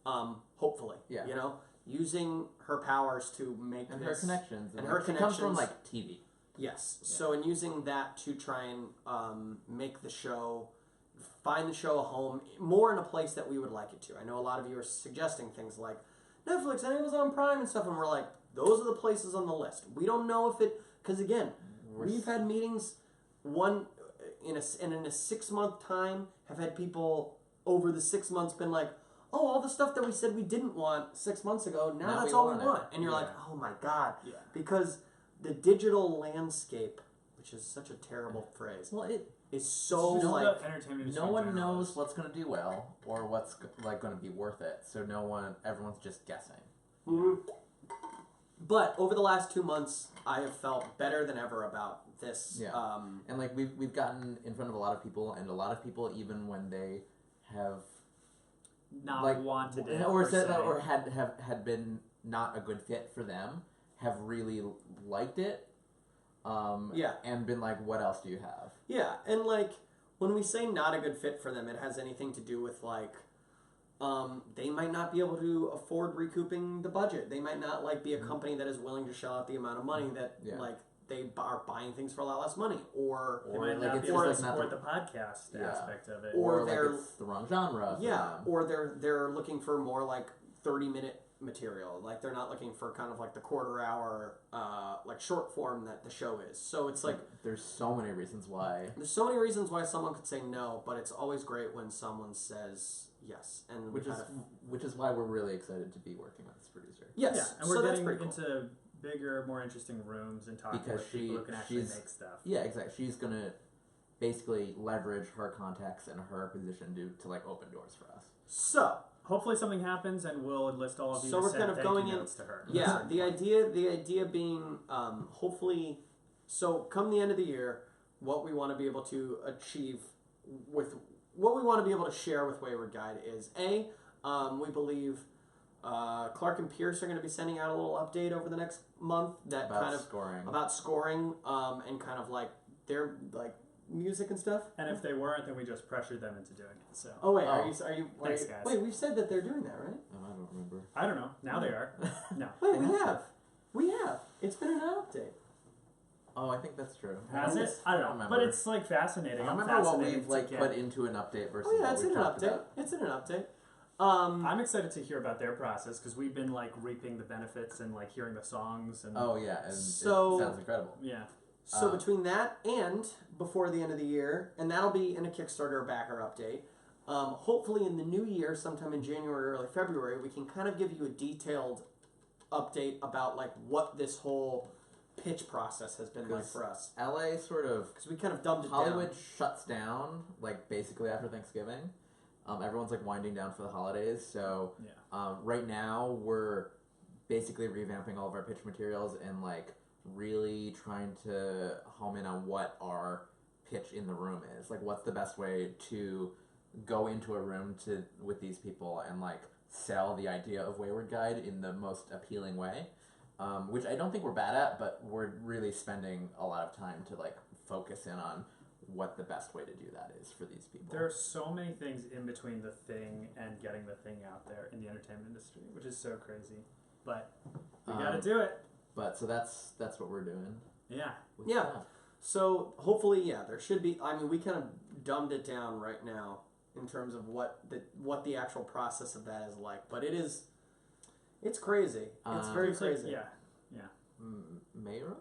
Speaker 4: Hopefully. Yeah. Using her powers to make
Speaker 5: her connections.
Speaker 4: And her connections.
Speaker 5: Comes from like TV.
Speaker 4: Yes. Yeah. So in using that to try and make the show find the show a home more in a place that we would like it to. I know a lot of you are suggesting things like Netflix and Amazon Prime and stuff, and we're like, those are the places on the list. We don't know if it, because again, we've had meetings, one in a 6-month time, have had people over the 6 months been like, oh, all the stuff that we said we didn't want 6 months ago, now that's all we want. And you're like, oh my God.
Speaker 6: Yeah.
Speaker 4: Because the digital landscape, which is such a terrible phrase,
Speaker 5: Well, it
Speaker 4: is so
Speaker 6: Just
Speaker 4: like,
Speaker 6: the entertainment industry
Speaker 5: no
Speaker 6: in
Speaker 5: one
Speaker 6: general
Speaker 5: knows
Speaker 6: is-
Speaker 5: what's gonna do well or what's like gonna be worth it. So everyone's just guessing.
Speaker 4: mhm. But over the last 2 months, I have felt better than ever about this.
Speaker 5: Yeah. And like we've gotten in front of a lot of people, and a lot of people, even when they have
Speaker 6: not
Speaker 5: like
Speaker 6: wanted it
Speaker 5: or
Speaker 6: per
Speaker 5: said
Speaker 6: se.
Speaker 5: or had been not a good fit for them, have really liked it.
Speaker 4: Yeah.
Speaker 5: And been like, what else do you have?
Speaker 4: Yeah, and like when we say not a good fit for them, it has anything to do with like they might not be able to afford recouping the budget. They might not like be a company that is willing to shell out the amount of money that like they are buying things for a lot less money, or
Speaker 6: They might
Speaker 5: like
Speaker 6: not
Speaker 5: it's
Speaker 6: be able to
Speaker 5: just like
Speaker 6: support
Speaker 5: not
Speaker 6: the podcast
Speaker 5: Yeah.
Speaker 6: aspect of it.
Speaker 4: Or
Speaker 5: like
Speaker 4: they're-
Speaker 5: it's the wrong genre. For
Speaker 4: yeah,
Speaker 5: them.
Speaker 4: or they're looking for more like 30-minute material. Like they're not looking for kind of like the quarter hour like short form that the show is. So it's like
Speaker 5: There's so many reasons why.
Speaker 4: there's so many reasons why someone could say no, but it's always great when someone says yes. And
Speaker 5: Which is why we're really excited to be working with this producer.
Speaker 4: yes,
Speaker 6: Yeah, and
Speaker 4: so
Speaker 6: we're
Speaker 4: that's
Speaker 6: getting
Speaker 4: pretty cool.
Speaker 6: into bigger, more interesting rooms and talking
Speaker 5: Because
Speaker 6: with people who can actually
Speaker 5: she's-
Speaker 6: make stuff.
Speaker 5: Yeah, exactly. She's gonna basically leverage her contacts and her position to like open doors for us.
Speaker 4: So
Speaker 6: Hopefully something happens and we'll enlist all of you
Speaker 4: So
Speaker 6: to
Speaker 4: we're
Speaker 6: send
Speaker 4: kind of
Speaker 6: thank
Speaker 4: going
Speaker 6: you
Speaker 4: in-
Speaker 6: notes to her.
Speaker 4: yeah, the idea being hopefully, so come the end of the year, what we want to be able to achieve with what we want to be able to share with Wayward Guide is we believe Clark and Pierce are going to be sending out a little update over the next month that
Speaker 5: About
Speaker 4: kind of
Speaker 5: scoring.
Speaker 4: about scoring and kind of like their like music and stuff.
Speaker 6: And if they weren't, then we just pressured them into doing it. So
Speaker 4: Oh wait,
Speaker 5: Oh.
Speaker 6: Thanks, guys.
Speaker 4: wait? We've said that they're doing that, right?
Speaker 5: Oh, I don't remember.
Speaker 6: I don't know. Now they are. No.
Speaker 4: Wait,
Speaker 5: They
Speaker 4: we
Speaker 5: have
Speaker 4: have. We have. It's been an update.
Speaker 5: Oh, I think that's true.
Speaker 6: Has it? I don't know.
Speaker 5: remember.
Speaker 6: But it's like fascinating.
Speaker 5: I don't
Speaker 6: I'm
Speaker 5: remember what
Speaker 6: fascinated
Speaker 5: we've like
Speaker 6: to get-
Speaker 5: put into an update versus
Speaker 4: Oh yeah,
Speaker 5: what
Speaker 4: it's
Speaker 5: we've
Speaker 4: in an
Speaker 5: talked
Speaker 4: update.
Speaker 5: about.
Speaker 4: It's in an update.
Speaker 6: I'm excited to hear about their process because we've been like reaping the benefits and like hearing the songs and
Speaker 5: Oh yeah, and
Speaker 4: So-
Speaker 5: it sounds incredible.
Speaker 6: yeah.
Speaker 4: So between that and before the end of the year, and that'll be in a Kickstarter backer update. Hopefully in the new year, sometime in January or early February, we can kind of give you a detailed update about like what this whole pitch process has been like
Speaker 5: 'Cause
Speaker 4: for us.
Speaker 5: LA sort of
Speaker 4: Because we kind of dumbed it
Speaker 5: Hollywood
Speaker 4: down.
Speaker 5: shuts down like basically after Thanksgiving. Everyone's like winding down for the holidays, so
Speaker 6: Yeah.
Speaker 5: right now we're basically revamping all of our pitch materials and like really trying to home in on what our pitch in the room is. Like, what's the best way to go into a room with these people and like sell the idea of Wayward Guide in the most appealing way. Which I don't think we're bad at, but we're really spending a lot of time to like focus in on what the best way to do that is for these people.
Speaker 6: There are so many things in between the thing and getting the thing out there in the entertainment industry, which is so crazy. But we gotta do it.
Speaker 5: But so that's what we're doing.
Speaker 6: Yeah.
Speaker 5: with
Speaker 4: Yeah.
Speaker 5: that.
Speaker 4: So hopefully, yeah, there should be. I mean, we kind of dumbed it down right now in terms of what the actual process of that is like. But it's crazy. It's very
Speaker 6: It's like-
Speaker 4: crazy.
Speaker 6: yeah.
Speaker 5: Myra?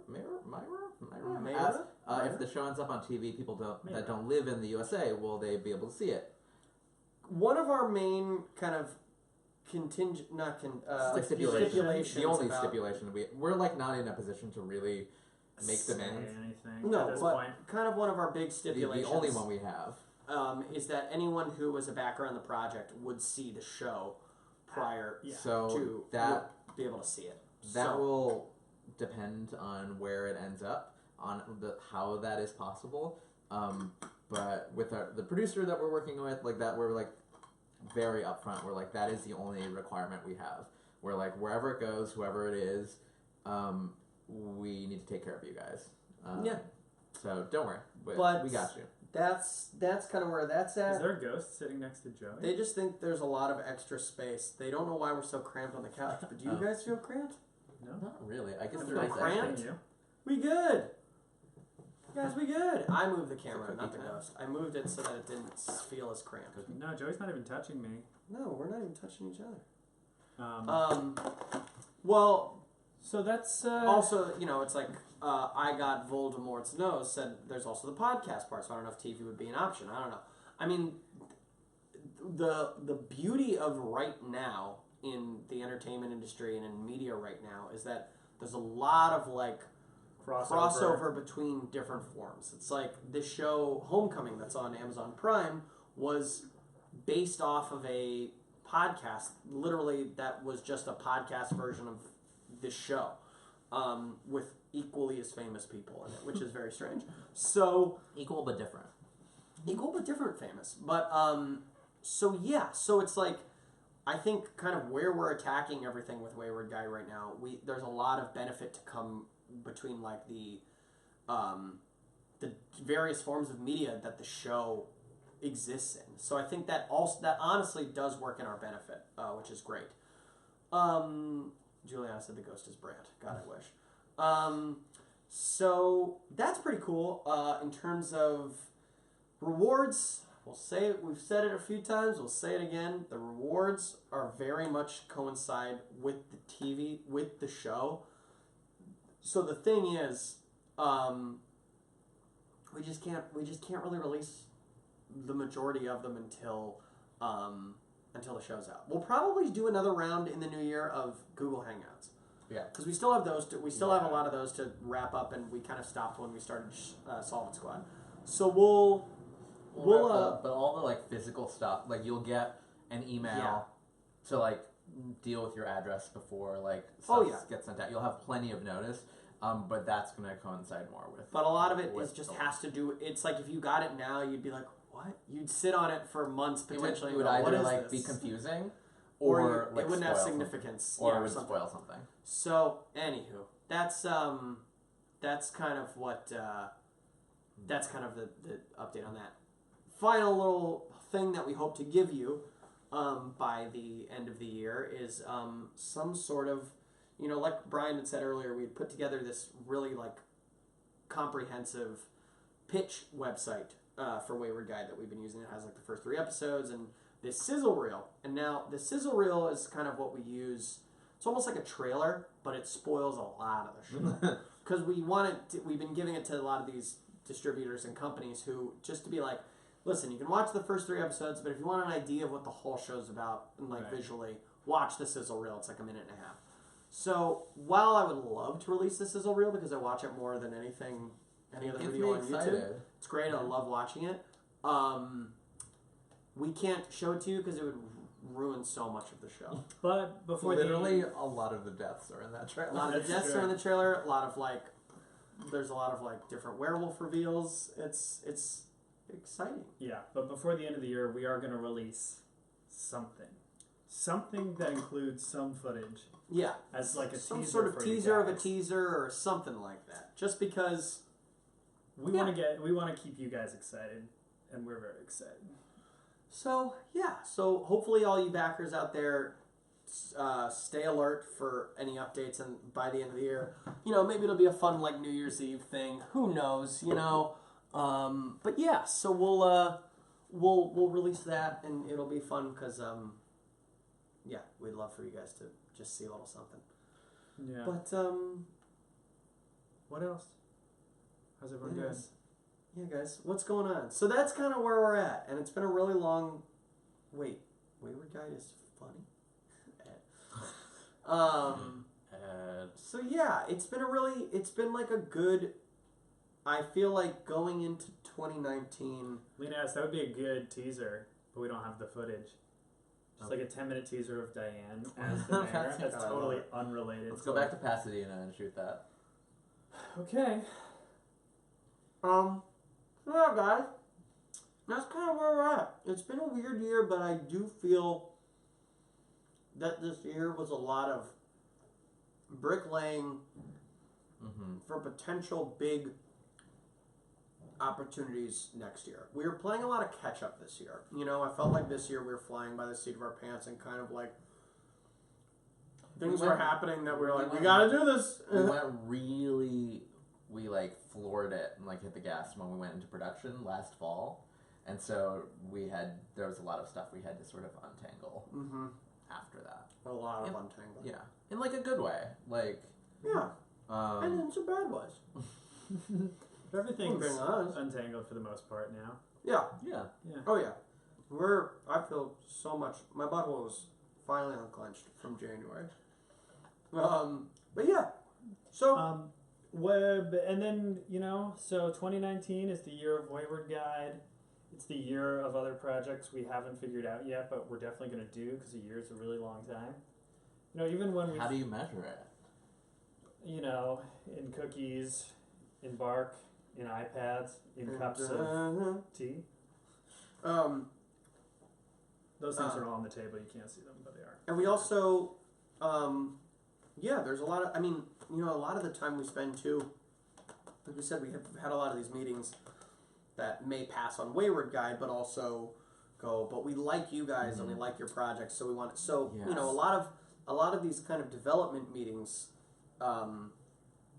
Speaker 4: Menorah?
Speaker 5: If the show ends up on TV, people that
Speaker 6: Menorah.
Speaker 5: don't live in the USA, will they be able to see it?
Speaker 4: One of our main kind of contingent, not con,
Speaker 5: It's like stipulations.
Speaker 4: stipulations.
Speaker 5: The only
Speaker 4: about-
Speaker 5: stipulation we're like not in a position to really make
Speaker 6: Say
Speaker 5: demands.
Speaker 6: anything
Speaker 4: No,
Speaker 6: at this
Speaker 4: but
Speaker 6: point.
Speaker 4: kind of one of our big
Speaker 5: The
Speaker 4: stipulations.
Speaker 5: only one we have.
Speaker 4: Is that anyone who was a backer on the project would see the show prior
Speaker 6: Yeah.
Speaker 5: So
Speaker 4: to
Speaker 5: that
Speaker 4: would be able to see it.
Speaker 5: that
Speaker 4: So-
Speaker 5: will depend on where it ends up, on how that is possible. But with the producer that we're working with, like that, we're like very upfront. We're like, that is the only requirement we have. We're like, wherever it goes, whoever it is, we need to take care of you guys.
Speaker 4: Yeah.
Speaker 5: So don't worry,
Speaker 4: But
Speaker 5: we got you.
Speaker 4: That's kind of where that's
Speaker 6: Is
Speaker 4: at.
Speaker 6: there a ghost sitting next to Joey?
Speaker 4: They just think there's a lot of extra space. They don't know why we're so cramped on the couch. But do you
Speaker 5: Oh.
Speaker 4: guys feel cramped?
Speaker 6: No.
Speaker 5: Not really. I guess
Speaker 4: I'm
Speaker 5: they're
Speaker 4: not
Speaker 5: nice
Speaker 4: cramped.
Speaker 5: extras.
Speaker 6: You?
Speaker 4: We good. Guys, we good. I moved the camera,
Speaker 5: cookie
Speaker 4: not the
Speaker 5: time.
Speaker 4: ghost. I moved it so that it didn't feel as cramped.
Speaker 6: No, Joey's not even touching me.
Speaker 4: No, we're not even touching each other.
Speaker 6: Um,
Speaker 4: Well,
Speaker 6: so that's
Speaker 4: also, you know, it's like I got Voldemort's nose. Said there's also the podcast part, so I don't know if TV would be an option. I don't know. I mean, the beauty of right now in the entertainment industry and in media right now is that there's a lot of like crossover between different forms. It's like this show Homecoming that's on Amazon Prime was based off of a podcast. Literally, that was just a podcast version of this show with equally as famous people in it, which is very strange. So
Speaker 5: Equal but different.
Speaker 4: equal but different famous. But so yeah, so it's like I think kind of where we're attacking everything with Wayward Guy right now, there's a lot of benefit to come between like the various forms of media that the show exists in. So I think that honestly does work in our benefit, which is great. Juliana said the ghost is Brant. God, I wish. So that's pretty cool. In terms of rewards, we'll say it. We've said it a few times. We'll say it again. The rewards are very much coincide with the TV, with the show. So the thing is, we just can't really release the majority of them until the show's out. We'll probably do another round in the new year of Google Hangouts.
Speaker 5: Yeah.
Speaker 4: Because we still have those. We still have a lot of those to wrap up, and we kind of stopped when we started Solid Squad. So we'll
Speaker 5: but all the like physical stuff, like you'll get an email to like deal with your address before like stuff gets sent out. You'll have plenty of notice, but that's going to coincide more with.
Speaker 4: But a lot of it is just has to do. It's like if you got it now, you'd be like, what? You'd sit on it for months potentially.
Speaker 5: It would
Speaker 4: and go,
Speaker 5: either
Speaker 4: what is
Speaker 5: like
Speaker 4: this?
Speaker 5: be confusing,
Speaker 4: or
Speaker 5: like
Speaker 4: it wouldn't have
Speaker 5: spoil
Speaker 4: significance,
Speaker 5: something. Or it
Speaker 4: or
Speaker 5: would
Speaker 4: something.
Speaker 5: spoil something.
Speaker 4: So anywho, that's kind of what that's kind of the update on that. Final little thing that we hope to give you by the end of the year is some sort of, you know, like Brian had said earlier, we had put together this really like comprehensive pitch website for Wayward Guide that we've been using. It has like the first 3 episodes and this sizzle reel. And now the sizzle reel is kind of what we use. It's almost like a trailer, but it spoils a lot of the show. Because we've been giving it to a lot of these distributors and companies who, just to be like, listen, you can watch the first 3 episodes, but if you want an idea of what the whole show's about, and like visually, watch the sizzle reel. It's like a minute and a half. So while I would love to release the sizzle reel because I watch it more than any other video on YouTube, it's great. I love watching it. We can't show it to you because it would ruin so much of the show.
Speaker 6: But before
Speaker 5: Literally, a lot of the deaths are in that trailer.
Speaker 4: A lot of the deaths are in the trailer. There's a lot of like different werewolf reveals. It's exciting.
Speaker 6: Yeah, but before the end of the year, we are going to release something that includes some footage.
Speaker 4: Yeah,
Speaker 6: as like a
Speaker 4: some
Speaker 6: teaser
Speaker 4: sort of
Speaker 6: for you
Speaker 4: teaser of a
Speaker 6: guys.
Speaker 4: teaser or something like that. Just because
Speaker 6: we want to keep you guys excited, and we're very excited.
Speaker 4: So hopefully all you backers out there stay alert for any updates, and by the end of the year, you know, maybe it'll be a fun like New Year's Eve thing. Who knows, you know? But yeah, so we'll release that, and it'll be fun because we'd love for you guys to just see a little something.
Speaker 6: Yeah.
Speaker 4: But
Speaker 6: what else? How's everyone doing?
Speaker 4: Yeah, guys, what's going on? So that's kind of where we're at, and it's been a really long. Wait, Wayward Guide is funny. So yeah, it's been like a good. I feel like going into 2019.
Speaker 6: Lena asked, that would be a good teaser, but we don't have the footage. Just like a 10-minute teaser of Diane as the mayor. That's totally unrelated.
Speaker 5: Let's go back to Pasadena and shoot that.
Speaker 6: Okay.
Speaker 4: Yeah, guys, that's kind of where we're at. It's been a weird year, but I do feel that this year was a lot of bricklaying for potential big opportunities next year. We were playing a lot of catch up this year. You know, I felt like this year we were flying by the seat of our pants and kind of like things were happening that we were like, we gotta do this.
Speaker 5: We went really we like floored it and like hit the gas when we went into production last fall, and so there was a lot of stuff we had to sort of untangle after that.
Speaker 4: A lot of
Speaker 5: Yeah.
Speaker 4: untangling.
Speaker 5: Yeah, in like a good way, like
Speaker 4: Yeah. And in some bad ways.
Speaker 6: Everything's
Speaker 4: Being honest.
Speaker 6: untangled for the most part now.
Speaker 4: Yeah.
Speaker 5: yeah.
Speaker 4: Oh yeah. I feel so much. My butthole was finally unclenched from January. But yeah. So.
Speaker 6: And then, so 2019 is the year of Wayward Guide. It's the year of other projects we haven't figured out yet, but we're definitely going to do because a year is a really long time. Even when
Speaker 5: How do you measure it?
Speaker 6: In cookies, in bark, in iPads, in cups of tea. Those things are all on the table. You can't see them, but they are.
Speaker 4: And we also, there's a lot of, a lot of the time we spend too, like we said, we have had a lot of these meetings that may pass on Wayward Guide, but also go, but we like you guys and we like your projects, so we want it. So,
Speaker 5: Yes.
Speaker 4: A lot of these kind of development meetings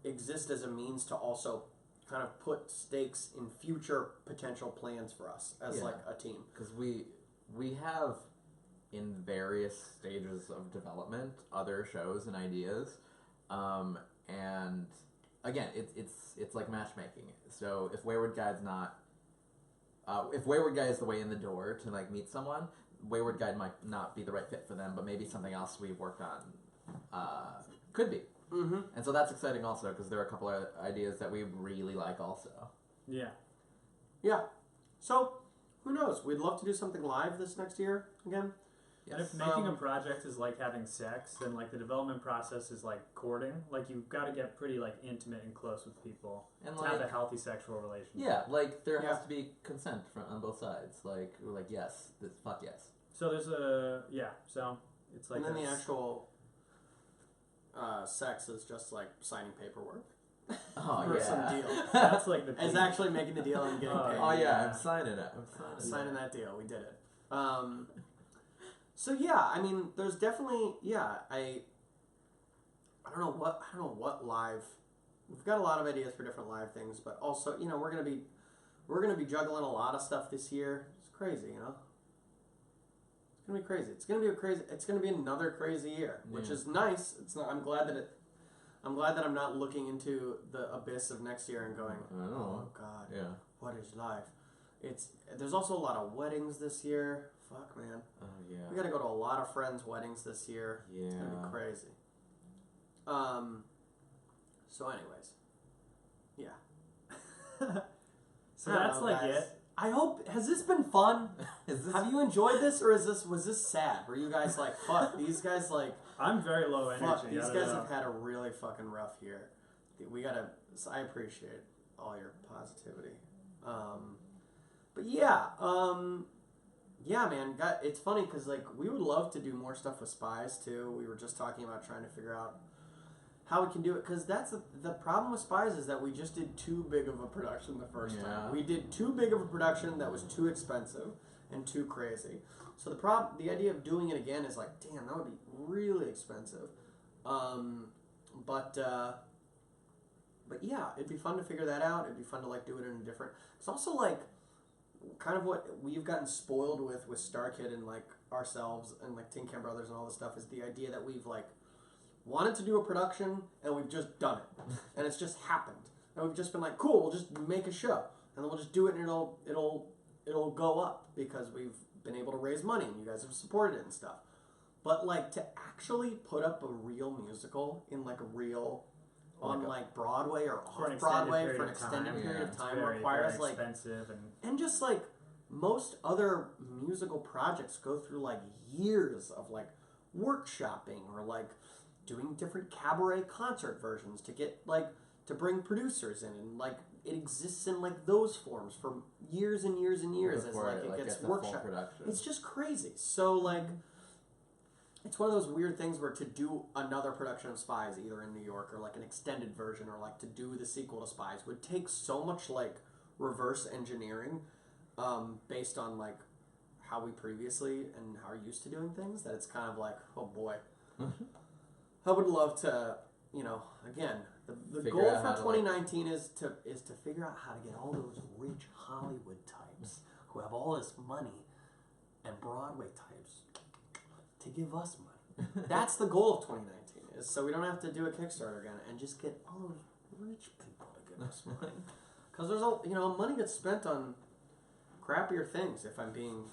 Speaker 4: exist as a means to also kind of put stakes in future potential plans for us as like a team.
Speaker 5: Because we have in various stages of development other shows and ideas, and again it's like matchmaking. So if Wayward Guide's not if Wayward Guide is the way in the door to like meet someone, Wayward Guide might not be the right fit for them, but maybe something else we've worked on could be.
Speaker 4: Mm-hmm.
Speaker 5: And so that's exciting also because there are a couple of ideas that we really like also.
Speaker 6: Yeah.
Speaker 4: Yeah. So, who knows? We'd love to do something live this next year again.
Speaker 6: And if making a project is like having sex, then like the development process is like courting. Like you've got to get pretty like intimate and close with people
Speaker 5: And
Speaker 6: to
Speaker 5: like
Speaker 6: have a healthy sexual relationship.
Speaker 5: yeah, like there
Speaker 4: Yeah.
Speaker 5: has to be consent on both sides. Like we're like yes, fuck yes.
Speaker 6: So there's so it's like
Speaker 4: And then the
Speaker 6: a-
Speaker 4: actual sex is just like signing paperwork
Speaker 5: Oh
Speaker 4: for
Speaker 5: yeah.
Speaker 4: some deal.
Speaker 6: that's like the
Speaker 4: It's
Speaker 6: peak.
Speaker 4: actually making the deal and getting paid.
Speaker 5: Oh yeah,
Speaker 6: Yeah.
Speaker 5: I'm signing it.
Speaker 4: Signing that deal. We did it. So yeah, there's definitely I don't know what live. We've got a lot of ideas for different live things, but also we're gonna be juggling a lot of stuff this year. It's crazy, It's gonna be crazy. It's gonna be another crazy year, which
Speaker 5: Yeah.
Speaker 4: is nice. I'm glad that I'm not looking into the abyss of next year and going,
Speaker 5: I know.
Speaker 4: oh God,
Speaker 5: Yeah.
Speaker 4: what is life? There's also a lot of weddings this year. Fuck, man.
Speaker 5: Oh yeah.
Speaker 4: We gotta go to a lot of friends' weddings this year.
Speaker 5: Yeah.
Speaker 4: It's gonna be crazy. So anyways. Yeah.
Speaker 6: So
Speaker 4: I don't
Speaker 6: that's
Speaker 4: know,
Speaker 6: like
Speaker 4: guys.
Speaker 6: it.
Speaker 4: I hope, has this been fun?
Speaker 5: Is this
Speaker 4: Have you enjoyed this, or was this sad? Were you guys like, fuck, these guys like,
Speaker 6: I'm very low energy.
Speaker 4: fuck, these
Speaker 6: I don't
Speaker 4: guys
Speaker 6: know.
Speaker 4: have had a really fucking rough year. I appreciate all your positivity. But yeah, man, it's funny because like we would love to do more stuff with Spies too. We were just talking about trying to figure out how we can do it, because that's the problem with Spies is that we just did too big of a production the first time. We did too big of a production that was too expensive and too crazy. So the idea of doing it again is like, damn, that would be really expensive. But yeah, it'd be fun to figure that out. It'd be fun to like do it in a different. It's also like kind of what we've gotten spoiled with StarKid and like ourselves and like Tin Can Brothers and all this stuff is the idea that we've like wanted to do a production and we've just done it and it's just happened and we've just been like, cool, we'll just make a show and then we'll just do it and it'll go up because we've been able to raise money and you guys have supported it and stuff. But like to actually put up a real musical in like a real on like Broadway or off Broadway for an extended period of time requires
Speaker 6: very
Speaker 4: like
Speaker 6: expensive
Speaker 4: and just like most other musical projects go through like years of like workshopping or like doing different cabaret concert versions to get like to bring producers in and like it exists in like those forms for years and years and years as like it gets workshopped. It's just crazy. So like it's one of those weird things where to do another production of Spies either in New York or like an extended version or like to do the sequel to Spies would take so much like reverse engineering based on like how we previously and how we're used to doing things that it's kind of like, oh boy. I would love to, again, The
Speaker 5: Figure
Speaker 4: goal
Speaker 5: out how
Speaker 4: for
Speaker 5: to, like-
Speaker 4: 2019 is to figure out how to get all those rich Hollywood types who have all this money and Broadway types to give us money. That's the goal of 2019 is so we don't have to do a Kickstarter again and just get all those rich people to give us money. Because there's money gets spent on crappier things. If I'm being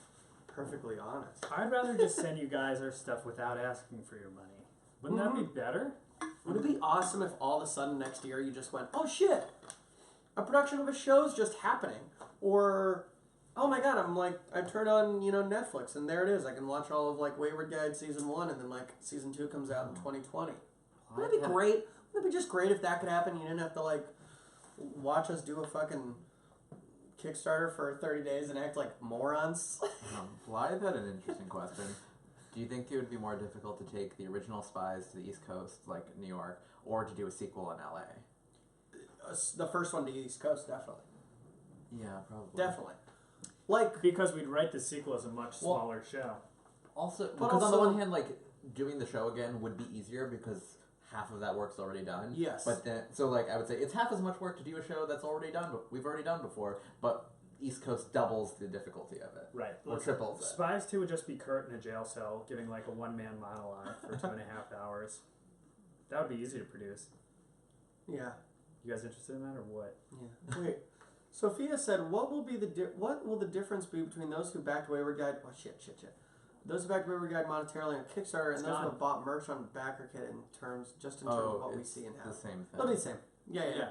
Speaker 4: perfectly honest.
Speaker 6: I'd rather just send you guys our stuff without asking for your money. Wouldn't that be better?
Speaker 4: Would it be awesome if all of a sudden next year you just went, oh shit, a production of a show's just happening, or oh my god, I turned on Netflix and there it is. I can watch all of like Wayward Guide season 1 and then like season 2 comes out in 2020. Wouldn't that be great? Wouldn't it be just great if that could happen? You didn't have to like watch us do a fucking Kickstarter for 30 days and act like morons.
Speaker 5: Blythe had an interesting question. Do you think it would be more difficult to take the original Spies to the East Coast, like New York, or to do a sequel in LA?
Speaker 4: The first one to the East Coast, definitely.
Speaker 5: Yeah, probably.
Speaker 4: Definitely. Like,
Speaker 6: Because we'd write the sequel as a much smaller show.
Speaker 5: Also,
Speaker 4: But
Speaker 5: because on the
Speaker 4: also-
Speaker 5: one hand, like, doing the show again would be easier because half of that work's already done.
Speaker 4: Yes.
Speaker 5: But then, so like, I would say it's half as much work to do a show that's already done, but we've already done before, but East Coast doubles the difficulty of it.
Speaker 6: Right.
Speaker 5: Or triples it.
Speaker 6: Spies 2 would just be Kurt in a jail cell giving like a one-man monologue for 2.5 hours. That would be easy to produce.
Speaker 4: yeah.
Speaker 6: You guys interested in that or what?
Speaker 4: Yeah. Wait. Sophia said, "What will the difference be between those who backed Wayward Guide? Oh shit. Those who backed Wayward Guide monetarily on Kickstarter and those who have bought merch on BackerKit in terms of what we see and
Speaker 5: the
Speaker 4: have.
Speaker 5: same thing.
Speaker 4: They'll be the same. Yeah.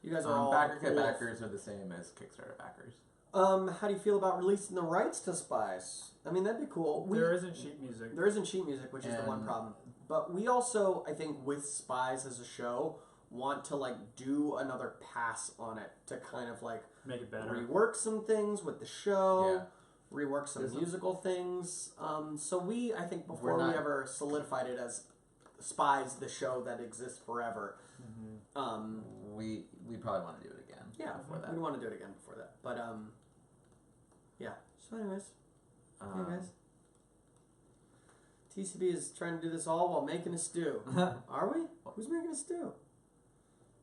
Speaker 4: You guys are all
Speaker 5: BackerKit
Speaker 4: cool.
Speaker 5: backers are the same as Kickstarter backers.
Speaker 4: How do you feel about releasing the rights to Spies? I mean, that'd be cool.
Speaker 6: There isn't sheet music.
Speaker 4: There isn't sheet music, which is the one
Speaker 5: And-
Speaker 4: problem. But we also, I think, with Spies as a show, want to like do another pass on it to kind of like
Speaker 6: Make it better.
Speaker 4: rework some things with the show,
Speaker 5: Yeah.
Speaker 4: rework some
Speaker 5: There's a-
Speaker 4: musical things. So I think before
Speaker 5: We're
Speaker 4: we
Speaker 5: not-
Speaker 4: ever solidified it as Spies, the show that exists forever,
Speaker 5: We probably want to do it again.
Speaker 4: yeah,
Speaker 5: Before that.
Speaker 4: we want to do it again before that. But yeah. So anyways, hey guys. TCB is trying to do this all while making a stew. Are we? Who's making a stew?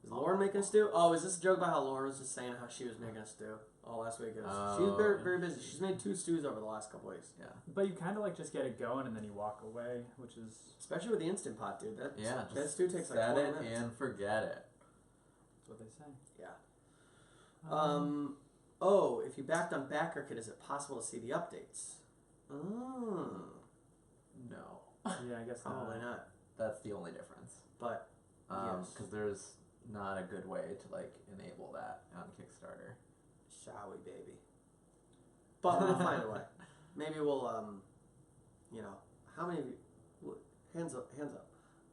Speaker 4: Is Lauren making a stew? Oh, is this a joke about how Lauren was just saying how she was making a stew all last week? She was very, very busy. She's made 2 stews over the last couple weeks.
Speaker 5: Yeah.
Speaker 6: But you kind of like just get it going and then you walk away, which is...
Speaker 4: Especially with the Instant Pot, dude. That
Speaker 5: Just
Speaker 4: stew takes like
Speaker 5: set
Speaker 4: 20
Speaker 5: it
Speaker 4: minutes.
Speaker 5: and forget it.
Speaker 6: That's what they say.
Speaker 4: Yeah. If you backed on BackerKit, is it possible to see the updates? Oh.
Speaker 5: No.
Speaker 6: Yeah, I guess
Speaker 4: Probably not.
Speaker 5: That's the only difference.
Speaker 4: But, yes.
Speaker 5: Because there's not a good way to like enable that on Kickstarter.
Speaker 4: Shall we, baby? But we'll find a way. Maybe we'll, how many of you, hands up,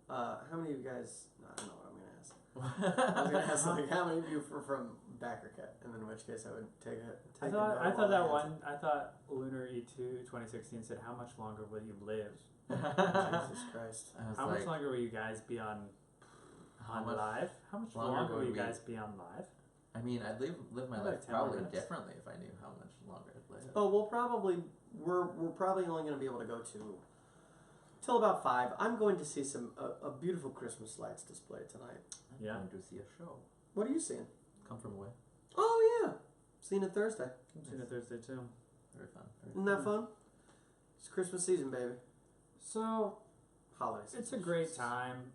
Speaker 4: how many of you guys, no, I don't know what I'm going to ask. I was going to ask, like, how many of you are from BackerKit? And then in which case I would take it.
Speaker 6: I thought Lunar E2 2016 said, how much longer will you live?
Speaker 4: Jesus Christ.
Speaker 6: How much longer will you guys be on live? How much longer will you guys be on live?
Speaker 5: I mean, I'd live my
Speaker 6: Like
Speaker 5: life
Speaker 6: 10 more
Speaker 5: probably
Speaker 6: minutes.
Speaker 5: differently if I knew how much longer I'd live.
Speaker 4: Oh, we're probably only going to be able to go till about 5. I'm going to see a beautiful Christmas lights display tonight.
Speaker 5: I'm
Speaker 6: Yeah.
Speaker 5: going to see a show.
Speaker 4: What are you seeing?
Speaker 5: Come from away.
Speaker 4: Oh yeah, seeing it Thursday.
Speaker 6: I'm seeing it Thursday too.
Speaker 5: Very fun.
Speaker 4: Isn't that fun? It's Christmas season, baby.
Speaker 6: So
Speaker 4: Holiday season.
Speaker 6: it's a great time.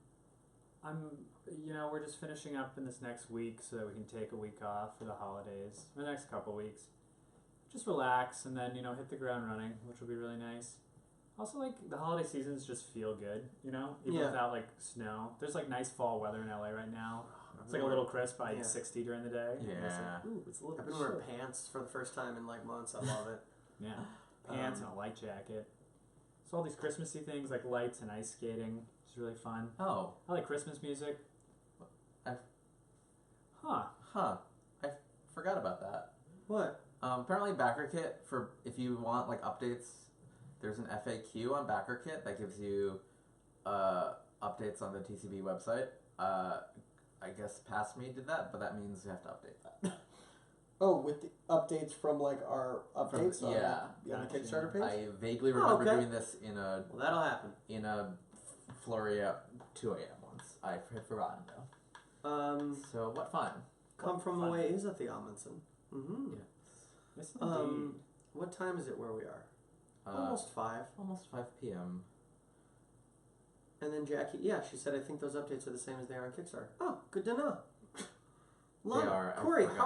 Speaker 6: We're just finishing up in this next week so that we can take a week off for the holidays, the next couple weeks. Just relax and then, hit the ground running, which will be really nice. Also, like, the holiday seasons just feel good, even
Speaker 4: Yeah.
Speaker 6: without, like, snow. There's, like, nice fall weather in LA right now. It's, like, a little crisp by
Speaker 4: Yeah.
Speaker 6: 60 during the day. And it's
Speaker 5: Yeah.
Speaker 6: like, ooh, it's a little
Speaker 4: I've
Speaker 6: bit
Speaker 4: been wearing
Speaker 6: chilly.
Speaker 4: pants for the first time in like months. I love it.
Speaker 6: Yeah. Pants and a light jacket. So all these Christmassy things, like lights and ice skating. It's really fun.
Speaker 5: Oh.
Speaker 6: I like Christmas music.
Speaker 5: I forgot about that.
Speaker 4: What?
Speaker 5: Apparently BackerKit, for if you want like updates, there's an FAQ on BackerKit that gives you updates on the TCB website. I guess Past Me did that, but that means you have to update that.
Speaker 4: Oh, with the updates from like our updates on
Speaker 5: yeah.
Speaker 4: the
Speaker 6: Gotcha.
Speaker 4: Kickstarter page.
Speaker 5: I vaguely remember
Speaker 4: okay.
Speaker 5: doing this in a
Speaker 4: Well, that'll happen.
Speaker 5: flurry at 2 a.m. once. I had forgotten though. So what fun.
Speaker 4: Come from
Speaker 6: Fun.
Speaker 4: the way Isa the Amundsen. Mm-hmm.
Speaker 6: Yes, indeed.
Speaker 4: What time is it where we are?
Speaker 5: Uh,
Speaker 4: Almost 5.
Speaker 5: Almost 5 p.m.
Speaker 4: And then Jackie, she said, I think those updates are the same as they are on Kickstarter. Oh, good to know. Love
Speaker 5: They
Speaker 4: it.
Speaker 5: are. I
Speaker 4: Corey,
Speaker 5: forgot.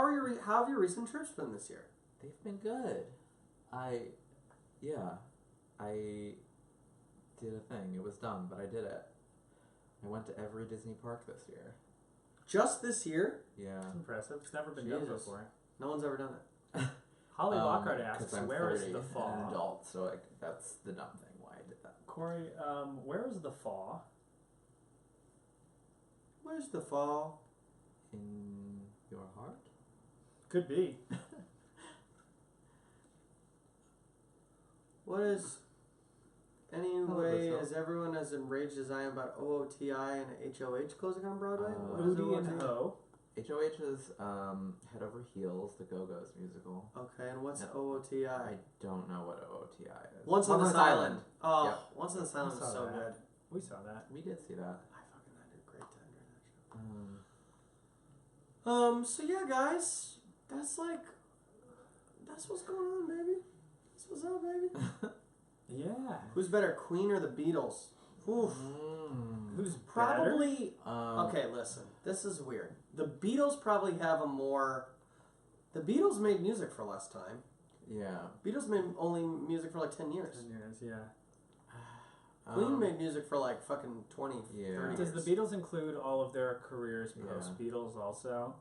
Speaker 4: how have your recent trips been this year?
Speaker 5: They've been good. I did a thing. It was dumb, but I did it. I went to every Disney park this year.
Speaker 4: Just this year?
Speaker 5: Yeah.
Speaker 6: It's impressive. It's never been done
Speaker 4: Jesus.
Speaker 6: before.
Speaker 4: No one's ever done it.
Speaker 6: Holly Lockhart
Speaker 5: 'cause
Speaker 6: asks,
Speaker 5: I'm
Speaker 6: where is
Speaker 5: 30
Speaker 6: the
Speaker 5: and an
Speaker 6: fall?
Speaker 5: adult, so that's the dumb thing why I did that.
Speaker 6: Corey, where is the fall?
Speaker 4: Where's the fall?
Speaker 5: In your heart?
Speaker 6: Could be.
Speaker 4: What is...
Speaker 5: Hello,
Speaker 4: Anyway,
Speaker 5: Brazil.
Speaker 4: is everyone as enraged as I am about OOTI and HOH closing on Broadway? What is
Speaker 6: Udi and
Speaker 4: OOTI?
Speaker 6: Ho.
Speaker 5: HOH is Head Over Heels, the Go-Go's musical.
Speaker 4: Okay, and what's
Speaker 5: Yeah.
Speaker 4: OOTI?
Speaker 5: I don't know what OOTI is.
Speaker 4: Once on this island. Oh,
Speaker 5: Yep.
Speaker 4: Once on this island
Speaker 6: I
Speaker 4: is
Speaker 6: saw
Speaker 4: so
Speaker 6: that.
Speaker 4: good.
Speaker 6: We saw that.
Speaker 5: We did see that.
Speaker 4: I fucking had a great time during that show. So yeah, guys, that's what's going on, baby. That's what's up, baby.
Speaker 6: Yeah.
Speaker 4: Who's better, Queen or the Beatles? Oof.
Speaker 6: Who's
Speaker 4: Probably.
Speaker 5: Um,
Speaker 4: Okay, listen. This is weird. The Beatles probably have a more. The Beatles made music for less time.
Speaker 5: Yeah.
Speaker 4: Beatles made only music for like 10 years.
Speaker 6: 10 years, yeah.
Speaker 4: Queen made music for like fucking 20,
Speaker 5: Yeah.
Speaker 4: 30
Speaker 6: Does
Speaker 4: years.
Speaker 6: the Beatles include all of their careers
Speaker 5: Yeah.
Speaker 6: post Beatles also?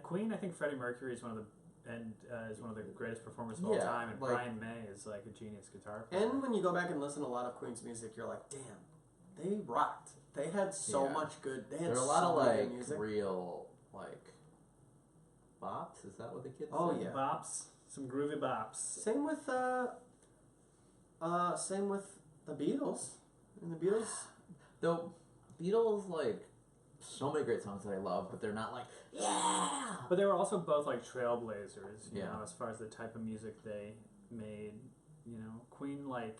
Speaker 6: Queen, I think Freddie Mercury is one of the greatest performers of all
Speaker 5: Yeah,
Speaker 6: time, and
Speaker 5: like-
Speaker 6: Brian May is like a genius guitar player.
Speaker 4: And when you go back and listen to a lot of Queen's music, you're like, damn, they rocked. They had so
Speaker 5: Yeah.
Speaker 4: much good. They had
Speaker 5: There are a
Speaker 4: so
Speaker 5: lot of
Speaker 4: much good
Speaker 5: like
Speaker 4: music.
Speaker 5: real bops. Is that what the kids
Speaker 4: Oh,
Speaker 5: say?
Speaker 4: yeah.
Speaker 6: bops, some groovy bops.
Speaker 4: Same with the Beatles. And the Beatles.
Speaker 5: Though Beatles so many great songs that I love, but they're not yeah.
Speaker 6: But they were also both like trailblazers, you
Speaker 5: Yeah.
Speaker 6: know, as far as the type of music they made. You know, Queen like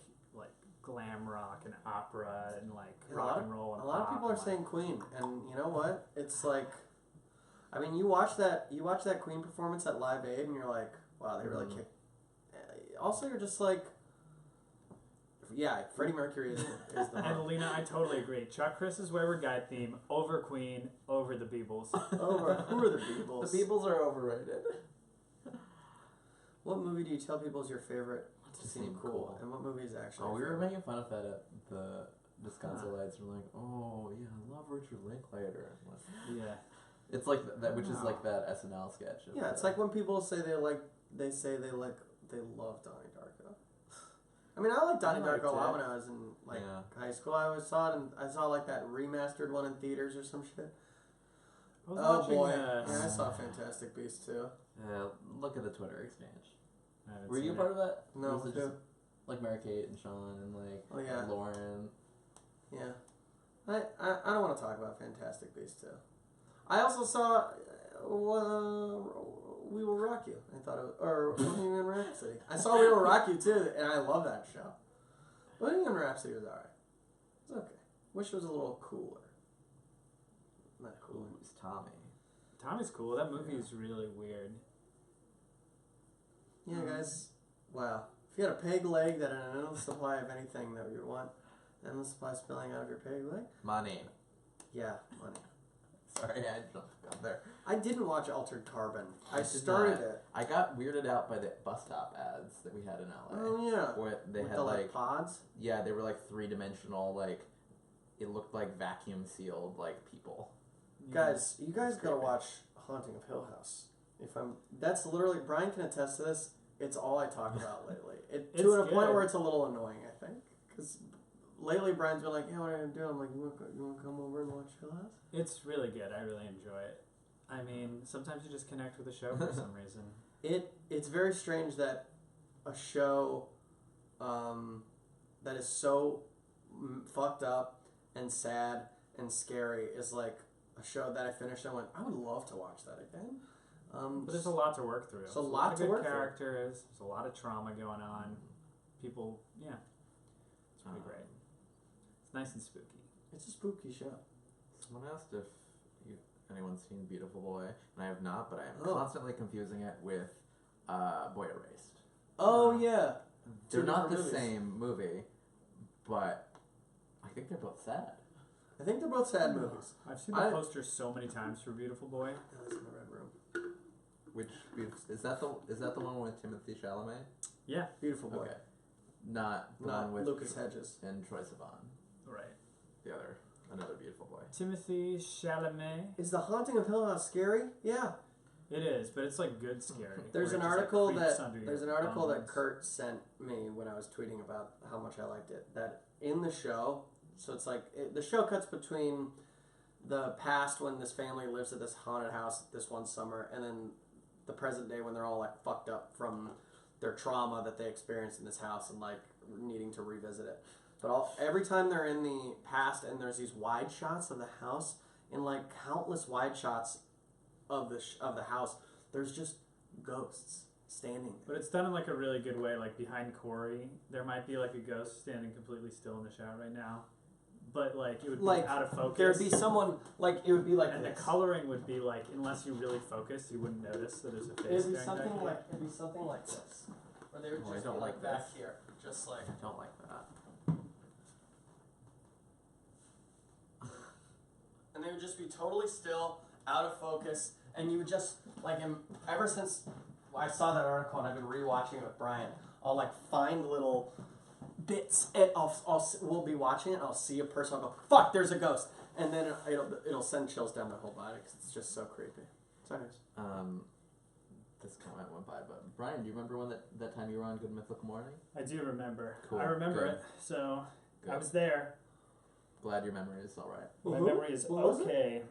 Speaker 6: glam rock and opera and like
Speaker 4: Yeah,
Speaker 6: rock and roll and
Speaker 4: A lot of
Speaker 6: pop
Speaker 4: people are
Speaker 6: and, like,
Speaker 4: saying Queen, and you know what? It's like, I mean, you watch that Queen performance at Live Aid, and you're like, wow, they really kicked. Also, you're just like, yeah, Freddie Mercury is the
Speaker 6: And
Speaker 4: one.
Speaker 6: Lena, I totally agree. Chuck Chris's Wayward Guide theme over Queen, over the Beatles.
Speaker 4: Over who are the Beatles?
Speaker 5: The Beatles are overrated.
Speaker 4: What movie do you tell people is your favorite to
Speaker 5: To
Speaker 4: seem
Speaker 5: seem
Speaker 4: cool?
Speaker 5: cool.
Speaker 4: And what movie is actually?
Speaker 5: Oh, we
Speaker 4: your
Speaker 5: were
Speaker 4: favorite?
Speaker 5: making fun of that at the Wisconsin Lights. We're like, oh yeah, I love Richard Linklater. I'm like,
Speaker 6: Yeah.
Speaker 5: it's like that, which is
Speaker 6: Wow.
Speaker 5: like that SNL sketch. Of
Speaker 4: Yeah, it's
Speaker 5: the-
Speaker 4: like when people say they love Donnie Darko. I mean, I liked Donnie
Speaker 5: I
Speaker 4: Darko a lot
Speaker 5: liked
Speaker 4: when
Speaker 5: it.
Speaker 4: I was in
Speaker 5: Yeah.
Speaker 4: high school. I always saw it, and I saw like that remastered one in theaters or some shit.
Speaker 6: I was
Speaker 4: Oh
Speaker 6: watching,
Speaker 4: boy, yeah, I saw Fantastic Beasts too.
Speaker 5: Look at the Twitter exchange.
Speaker 6: I haven't
Speaker 5: Were you
Speaker 6: seen
Speaker 5: part of that?
Speaker 4: No,
Speaker 5: Or was it
Speaker 4: too.
Speaker 5: just like Mary Kate and Sean and
Speaker 4: Oh, yeah.
Speaker 5: Lauren?
Speaker 4: Yeah, I don't want to talk about Fantastic Beasts too. I also saw We Will Rock You. I thought it was, or Bohemian Rhapsody. I saw We Will Rock You too, and I love that show. Bohemian Rhapsody was alright. It's okay. Wish it was a little cooler. Not cooler.
Speaker 5: Who's Tommy?
Speaker 6: Tommy's cool. That movie is really weird.
Speaker 4: Yeah, guys. Wow. If you had a peg leg that had an endless supply of anything that you want, endless supply spilling out of your peg leg,
Speaker 5: Money.
Speaker 4: yeah, money.
Speaker 5: Sorry, I jumped up there.
Speaker 4: I didn't watch Altered Carbon. I
Speaker 5: did
Speaker 4: started
Speaker 5: not.
Speaker 4: it.
Speaker 5: I got weirded out by the bus stop ads that we had in LA.
Speaker 4: Oh yeah.
Speaker 5: Where they
Speaker 4: With
Speaker 5: had
Speaker 4: the pods.
Speaker 5: yeah, they were like 3-dimensional, it looked like vacuum sealed people.
Speaker 4: Guys, you guys gotta
Speaker 5: creepy.
Speaker 4: watch Haunting of Hill House. That's literally, Brian can attest to this. It's all I talk about lately. To
Speaker 6: It's
Speaker 4: a point
Speaker 6: good.
Speaker 4: where it's a little annoying, I think, because lately Brian's been like, "Yeah, what are you gonna do?" I'm like, "You want to come over and watch Hill House?"
Speaker 6: It's really good. I really enjoy it. I mean, sometimes you just connect with the show for some reason.
Speaker 4: It's very strange that a show that is so fucked up and sad and scary is like a show that I finished and went, I would love to watch that again.
Speaker 6: But there's a lot to work through.
Speaker 4: There's a
Speaker 6: There's
Speaker 4: lot
Speaker 6: of
Speaker 4: to
Speaker 6: good
Speaker 4: work through.
Speaker 6: characters. There's a lot of trauma going on. People, it's pretty great. It's nice and spooky.
Speaker 4: It's a spooky show.
Speaker 5: Someone asked if anyone's seen Beautiful Boy, and I have not, but I am
Speaker 4: Oh.
Speaker 5: constantly confusing it with Boy Erased.
Speaker 4: Oh yeah.
Speaker 5: They're
Speaker 4: Two
Speaker 5: not the
Speaker 4: different movies.
Speaker 5: same movie, but I think they're both sad.
Speaker 4: I think they're both sad movies.
Speaker 6: I've seen the poster so many times for Beautiful Boy.
Speaker 4: That was in the red room.
Speaker 5: Which is that the one with Timothy Chalamet?
Speaker 6: Yeah.
Speaker 4: Beautiful Boy.
Speaker 5: Okay, not the
Speaker 4: Not
Speaker 5: one with
Speaker 4: Lucas Hedges.
Speaker 5: and Troye Sivan.
Speaker 6: Right.
Speaker 5: The other, another Beautiful Boy.
Speaker 6: Timothy Chalamet.
Speaker 4: Is The Haunting of Hill House scary? Yeah.
Speaker 6: It is, but it's like good scary.
Speaker 4: There's
Speaker 6: where
Speaker 4: an
Speaker 6: it just,
Speaker 4: article
Speaker 6: like, creeps under
Speaker 4: there's an
Speaker 6: your
Speaker 4: article that
Speaker 6: bones.
Speaker 4: Kurt sent me when I was tweeting about how much I liked it. That in the show, so it's like the show cuts between the past when this family lives at this haunted house this one summer, and then the present day when they're all like fucked up from their trauma that they experienced in this house and like needing to revisit it. But every time they're in the past and there's these wide shots of the house, and like countless wide shots of the house, there's just ghosts standing there.
Speaker 6: But it's done in like a really good way. Like behind Corey, there might be like a ghost standing completely still in the shower right now, but like it would be
Speaker 4: Like,
Speaker 6: out of focus.
Speaker 4: There'd be someone like it would be like
Speaker 6: and
Speaker 4: this.
Speaker 6: the coloring would be like, unless you really focused, you wouldn't notice that there's a face.
Speaker 4: It'd be
Speaker 6: staring
Speaker 4: something
Speaker 6: back
Speaker 4: like this, where they would
Speaker 5: Oh, I
Speaker 4: just
Speaker 5: don't
Speaker 4: be
Speaker 5: like
Speaker 4: back
Speaker 5: this.
Speaker 4: here, just like.
Speaker 5: I don't like that.
Speaker 4: And they would just be totally still, out of focus, and you would just like ever since I saw that article and I've been rewatching it with Brian, I'll like find little bits and we'll be watching it and I'll see a person, I'll go, fuck, there's a ghost, and then it'll send chills down their whole body because it's just so creepy. So anyways.
Speaker 5: This comment went by, but Brian, do you remember when that time you were on Good Mythical Morning?
Speaker 6: I do remember.
Speaker 5: Cool.
Speaker 6: I remember
Speaker 5: Good.
Speaker 6: it. So
Speaker 5: Good.
Speaker 6: I was there.
Speaker 5: Glad your memory is all right.
Speaker 6: My
Speaker 4: Mhm.
Speaker 6: memory is
Speaker 4: What was it?
Speaker 6: okay.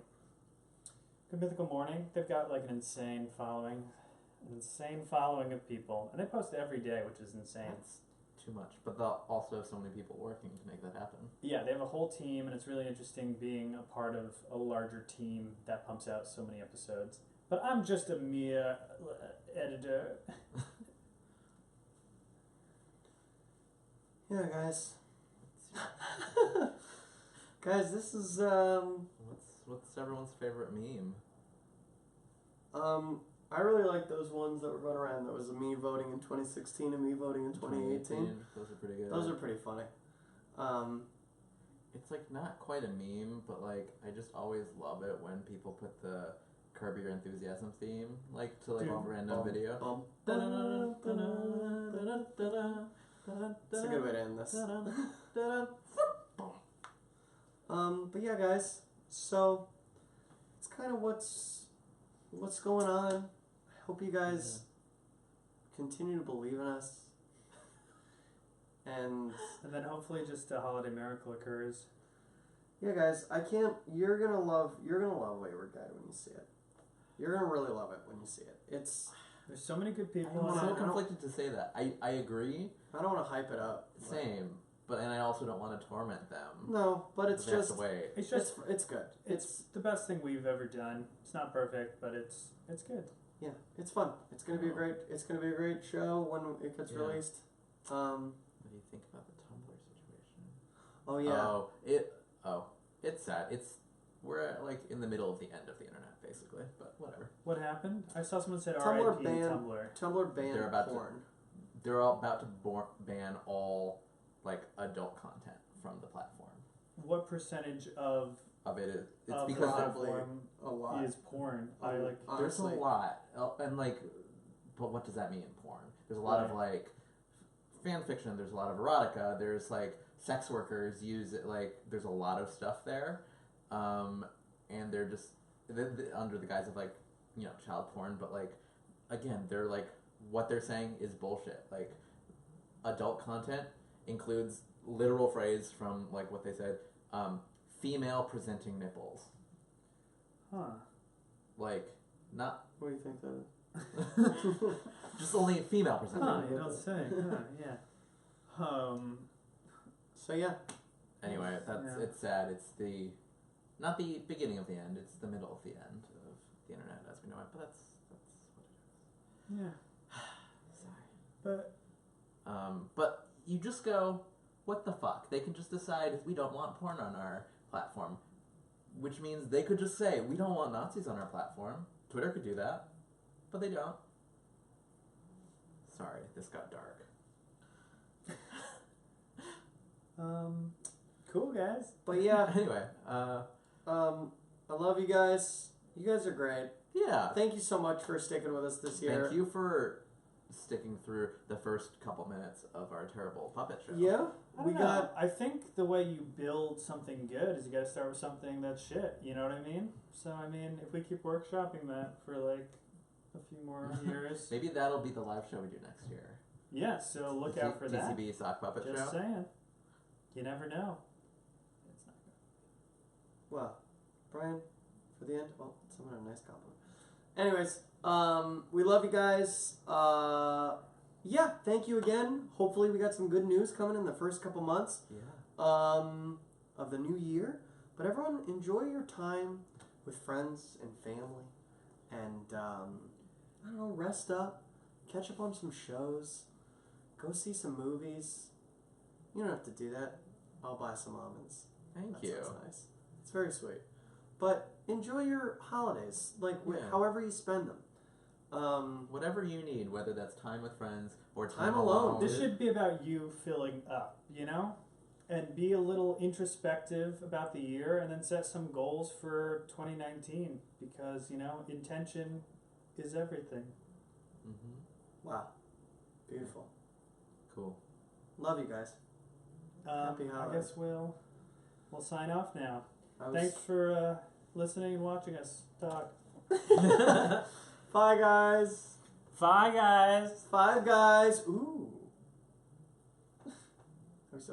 Speaker 6: Good Mythical Morning. They've got like an insane following of people, and they post every day, which is insane.
Speaker 5: It's too much, but they'll also have so many people working to make that happen.
Speaker 6: Yeah, they have a whole team, and it's really interesting being a part of a larger team that pumps out so many episodes. But I'm just a mere editor.
Speaker 4: Yeah, guys. Guys, this is
Speaker 5: What's everyone's favorite meme?
Speaker 4: I really like those ones that were run around. That was me voting in 2016 and me voting in 2018.
Speaker 5: Those are pretty good.
Speaker 4: Those are pretty funny.
Speaker 5: It's like not quite a meme, but like I just always love it when people put the Curb Your Enthusiasm theme like to like
Speaker 6: Dude,
Speaker 5: a random video.
Speaker 4: It's a good way to end this. But yeah, guys. So it's kind of what's going on. I hope you guys continue to believe in us. And
Speaker 6: then hopefully just a holiday miracle occurs.
Speaker 4: yeah, guys, you're gonna love Wayward Guide when you see it. You're gonna really love it when you see it.
Speaker 6: There's so many good
Speaker 5: I'm
Speaker 6: people. in
Speaker 5: so
Speaker 6: it.
Speaker 5: conflicted to say that. I agree.
Speaker 4: I don't want to hype it up. but-
Speaker 5: Same. But and I also don't want to torment them.
Speaker 4: No, but it's
Speaker 5: But they have
Speaker 4: just
Speaker 5: to wait.
Speaker 6: It's just
Speaker 4: it's good.
Speaker 6: it's the best thing we've ever done. It's not perfect, but it's good.
Speaker 4: Yeah, it's fun. It's gonna be a great show when it gets
Speaker 5: Yeah.
Speaker 4: released.
Speaker 5: What do you think about the Tumblr situation?
Speaker 4: Oh yeah.
Speaker 5: It's sad. We're at, like in the middle of the end of the internet basically, but whatever.
Speaker 6: What happened? I saw someone said
Speaker 4: Tumblr
Speaker 6: R.I.P.
Speaker 4: banned-
Speaker 6: Tumblr.
Speaker 4: Tumblr banned
Speaker 5: They're about to-
Speaker 4: porn.
Speaker 5: They're all about to ban all like adult content from the platform.
Speaker 6: What percentage of
Speaker 5: Of it, it's
Speaker 6: of
Speaker 5: because
Speaker 6: the
Speaker 4: Probably
Speaker 6: platform
Speaker 4: a lot.
Speaker 6: is porn? I
Speaker 4: Um,
Speaker 6: like.
Speaker 5: there's a
Speaker 4: honestly.
Speaker 5: lot, and like, but what does that mean in porn? There's a lot of like fan fiction. There's a lot of erotica. There's like sex workers use it. Like there's a lot of stuff there, and they're just under the guise of like child porn. But like again, they're like what they're saying is bullshit. Like adult content includes literal phrase from like what they said, female presenting nipples.
Speaker 6: Huh.
Speaker 5: Like not
Speaker 4: What do you think that is?
Speaker 5: just only female presenting.
Speaker 6: Huh, you don't say. Huh, yeah.
Speaker 4: So yeah.
Speaker 5: Anyway, it's sad. It's not the beginning of the end. It's the middle of the end of the internet as we know it. But that's what it is.
Speaker 6: Yeah.
Speaker 5: Sorry. But you just go, what the fuck? They can just decide we don't want porn on our platform. which means they could just say, we don't want Nazis on our platform. Twitter could do that, but they don't. Sorry, this got dark.
Speaker 6: Cool, guys.
Speaker 4: But yeah,
Speaker 5: Anyway,
Speaker 4: I love you guys. You guys are great.
Speaker 5: yeah.
Speaker 4: Thank you so much for sticking with us this year.
Speaker 5: Thank you for sticking through the first couple minutes of our terrible puppet show.
Speaker 4: Yeah,
Speaker 6: I
Speaker 4: we
Speaker 6: don't know.
Speaker 4: got.
Speaker 6: I think the way you build something good is you got to start with something that's shit. You know what I mean? So I mean, if we keep workshopping that for like a few more years,
Speaker 5: Maybe that'll be the live show we do next year.
Speaker 6: yeah. So look out for that.
Speaker 5: TCB Sock Puppet
Speaker 6: Just
Speaker 5: Show.
Speaker 6: saying. You never know. It's not good.
Speaker 4: Well, Brian, for the end. Well, someone had a nice compliment. Anyways, we love you guys. Yeah, thank you again. Hopefully, we got some good news coming in the first couple months
Speaker 5: Yeah.
Speaker 4: of the new year. But everyone, enjoy your time with friends and family, and I don't know, rest up, catch up on some shows, go see some movies. You don't have to do that. I'll buy some almonds.
Speaker 5: Thank
Speaker 4: That
Speaker 5: you.
Speaker 4: sounds nice. It's very sweet. But enjoy your holidays, like
Speaker 5: Yeah.
Speaker 4: however you spend them.
Speaker 5: Whatever you need, whether that's time with friends or
Speaker 4: Time
Speaker 5: time
Speaker 4: alone.
Speaker 5: alone.
Speaker 6: This should be about you filling up, you know? And be a little introspective about the year and then set some goals for 2019 because, you know, intention is everything.
Speaker 5: Mm-hmm.
Speaker 4: Wow. Beautiful.
Speaker 5: Cool.
Speaker 4: Love you guys. Happy
Speaker 6: I
Speaker 4: holidays.
Speaker 6: guess we'll sign off now.
Speaker 4: I was-
Speaker 6: Thanks for listening and watching us talk.
Speaker 4: Bye, guys.
Speaker 6: Bye, guys.
Speaker 4: Five guys. Ooh.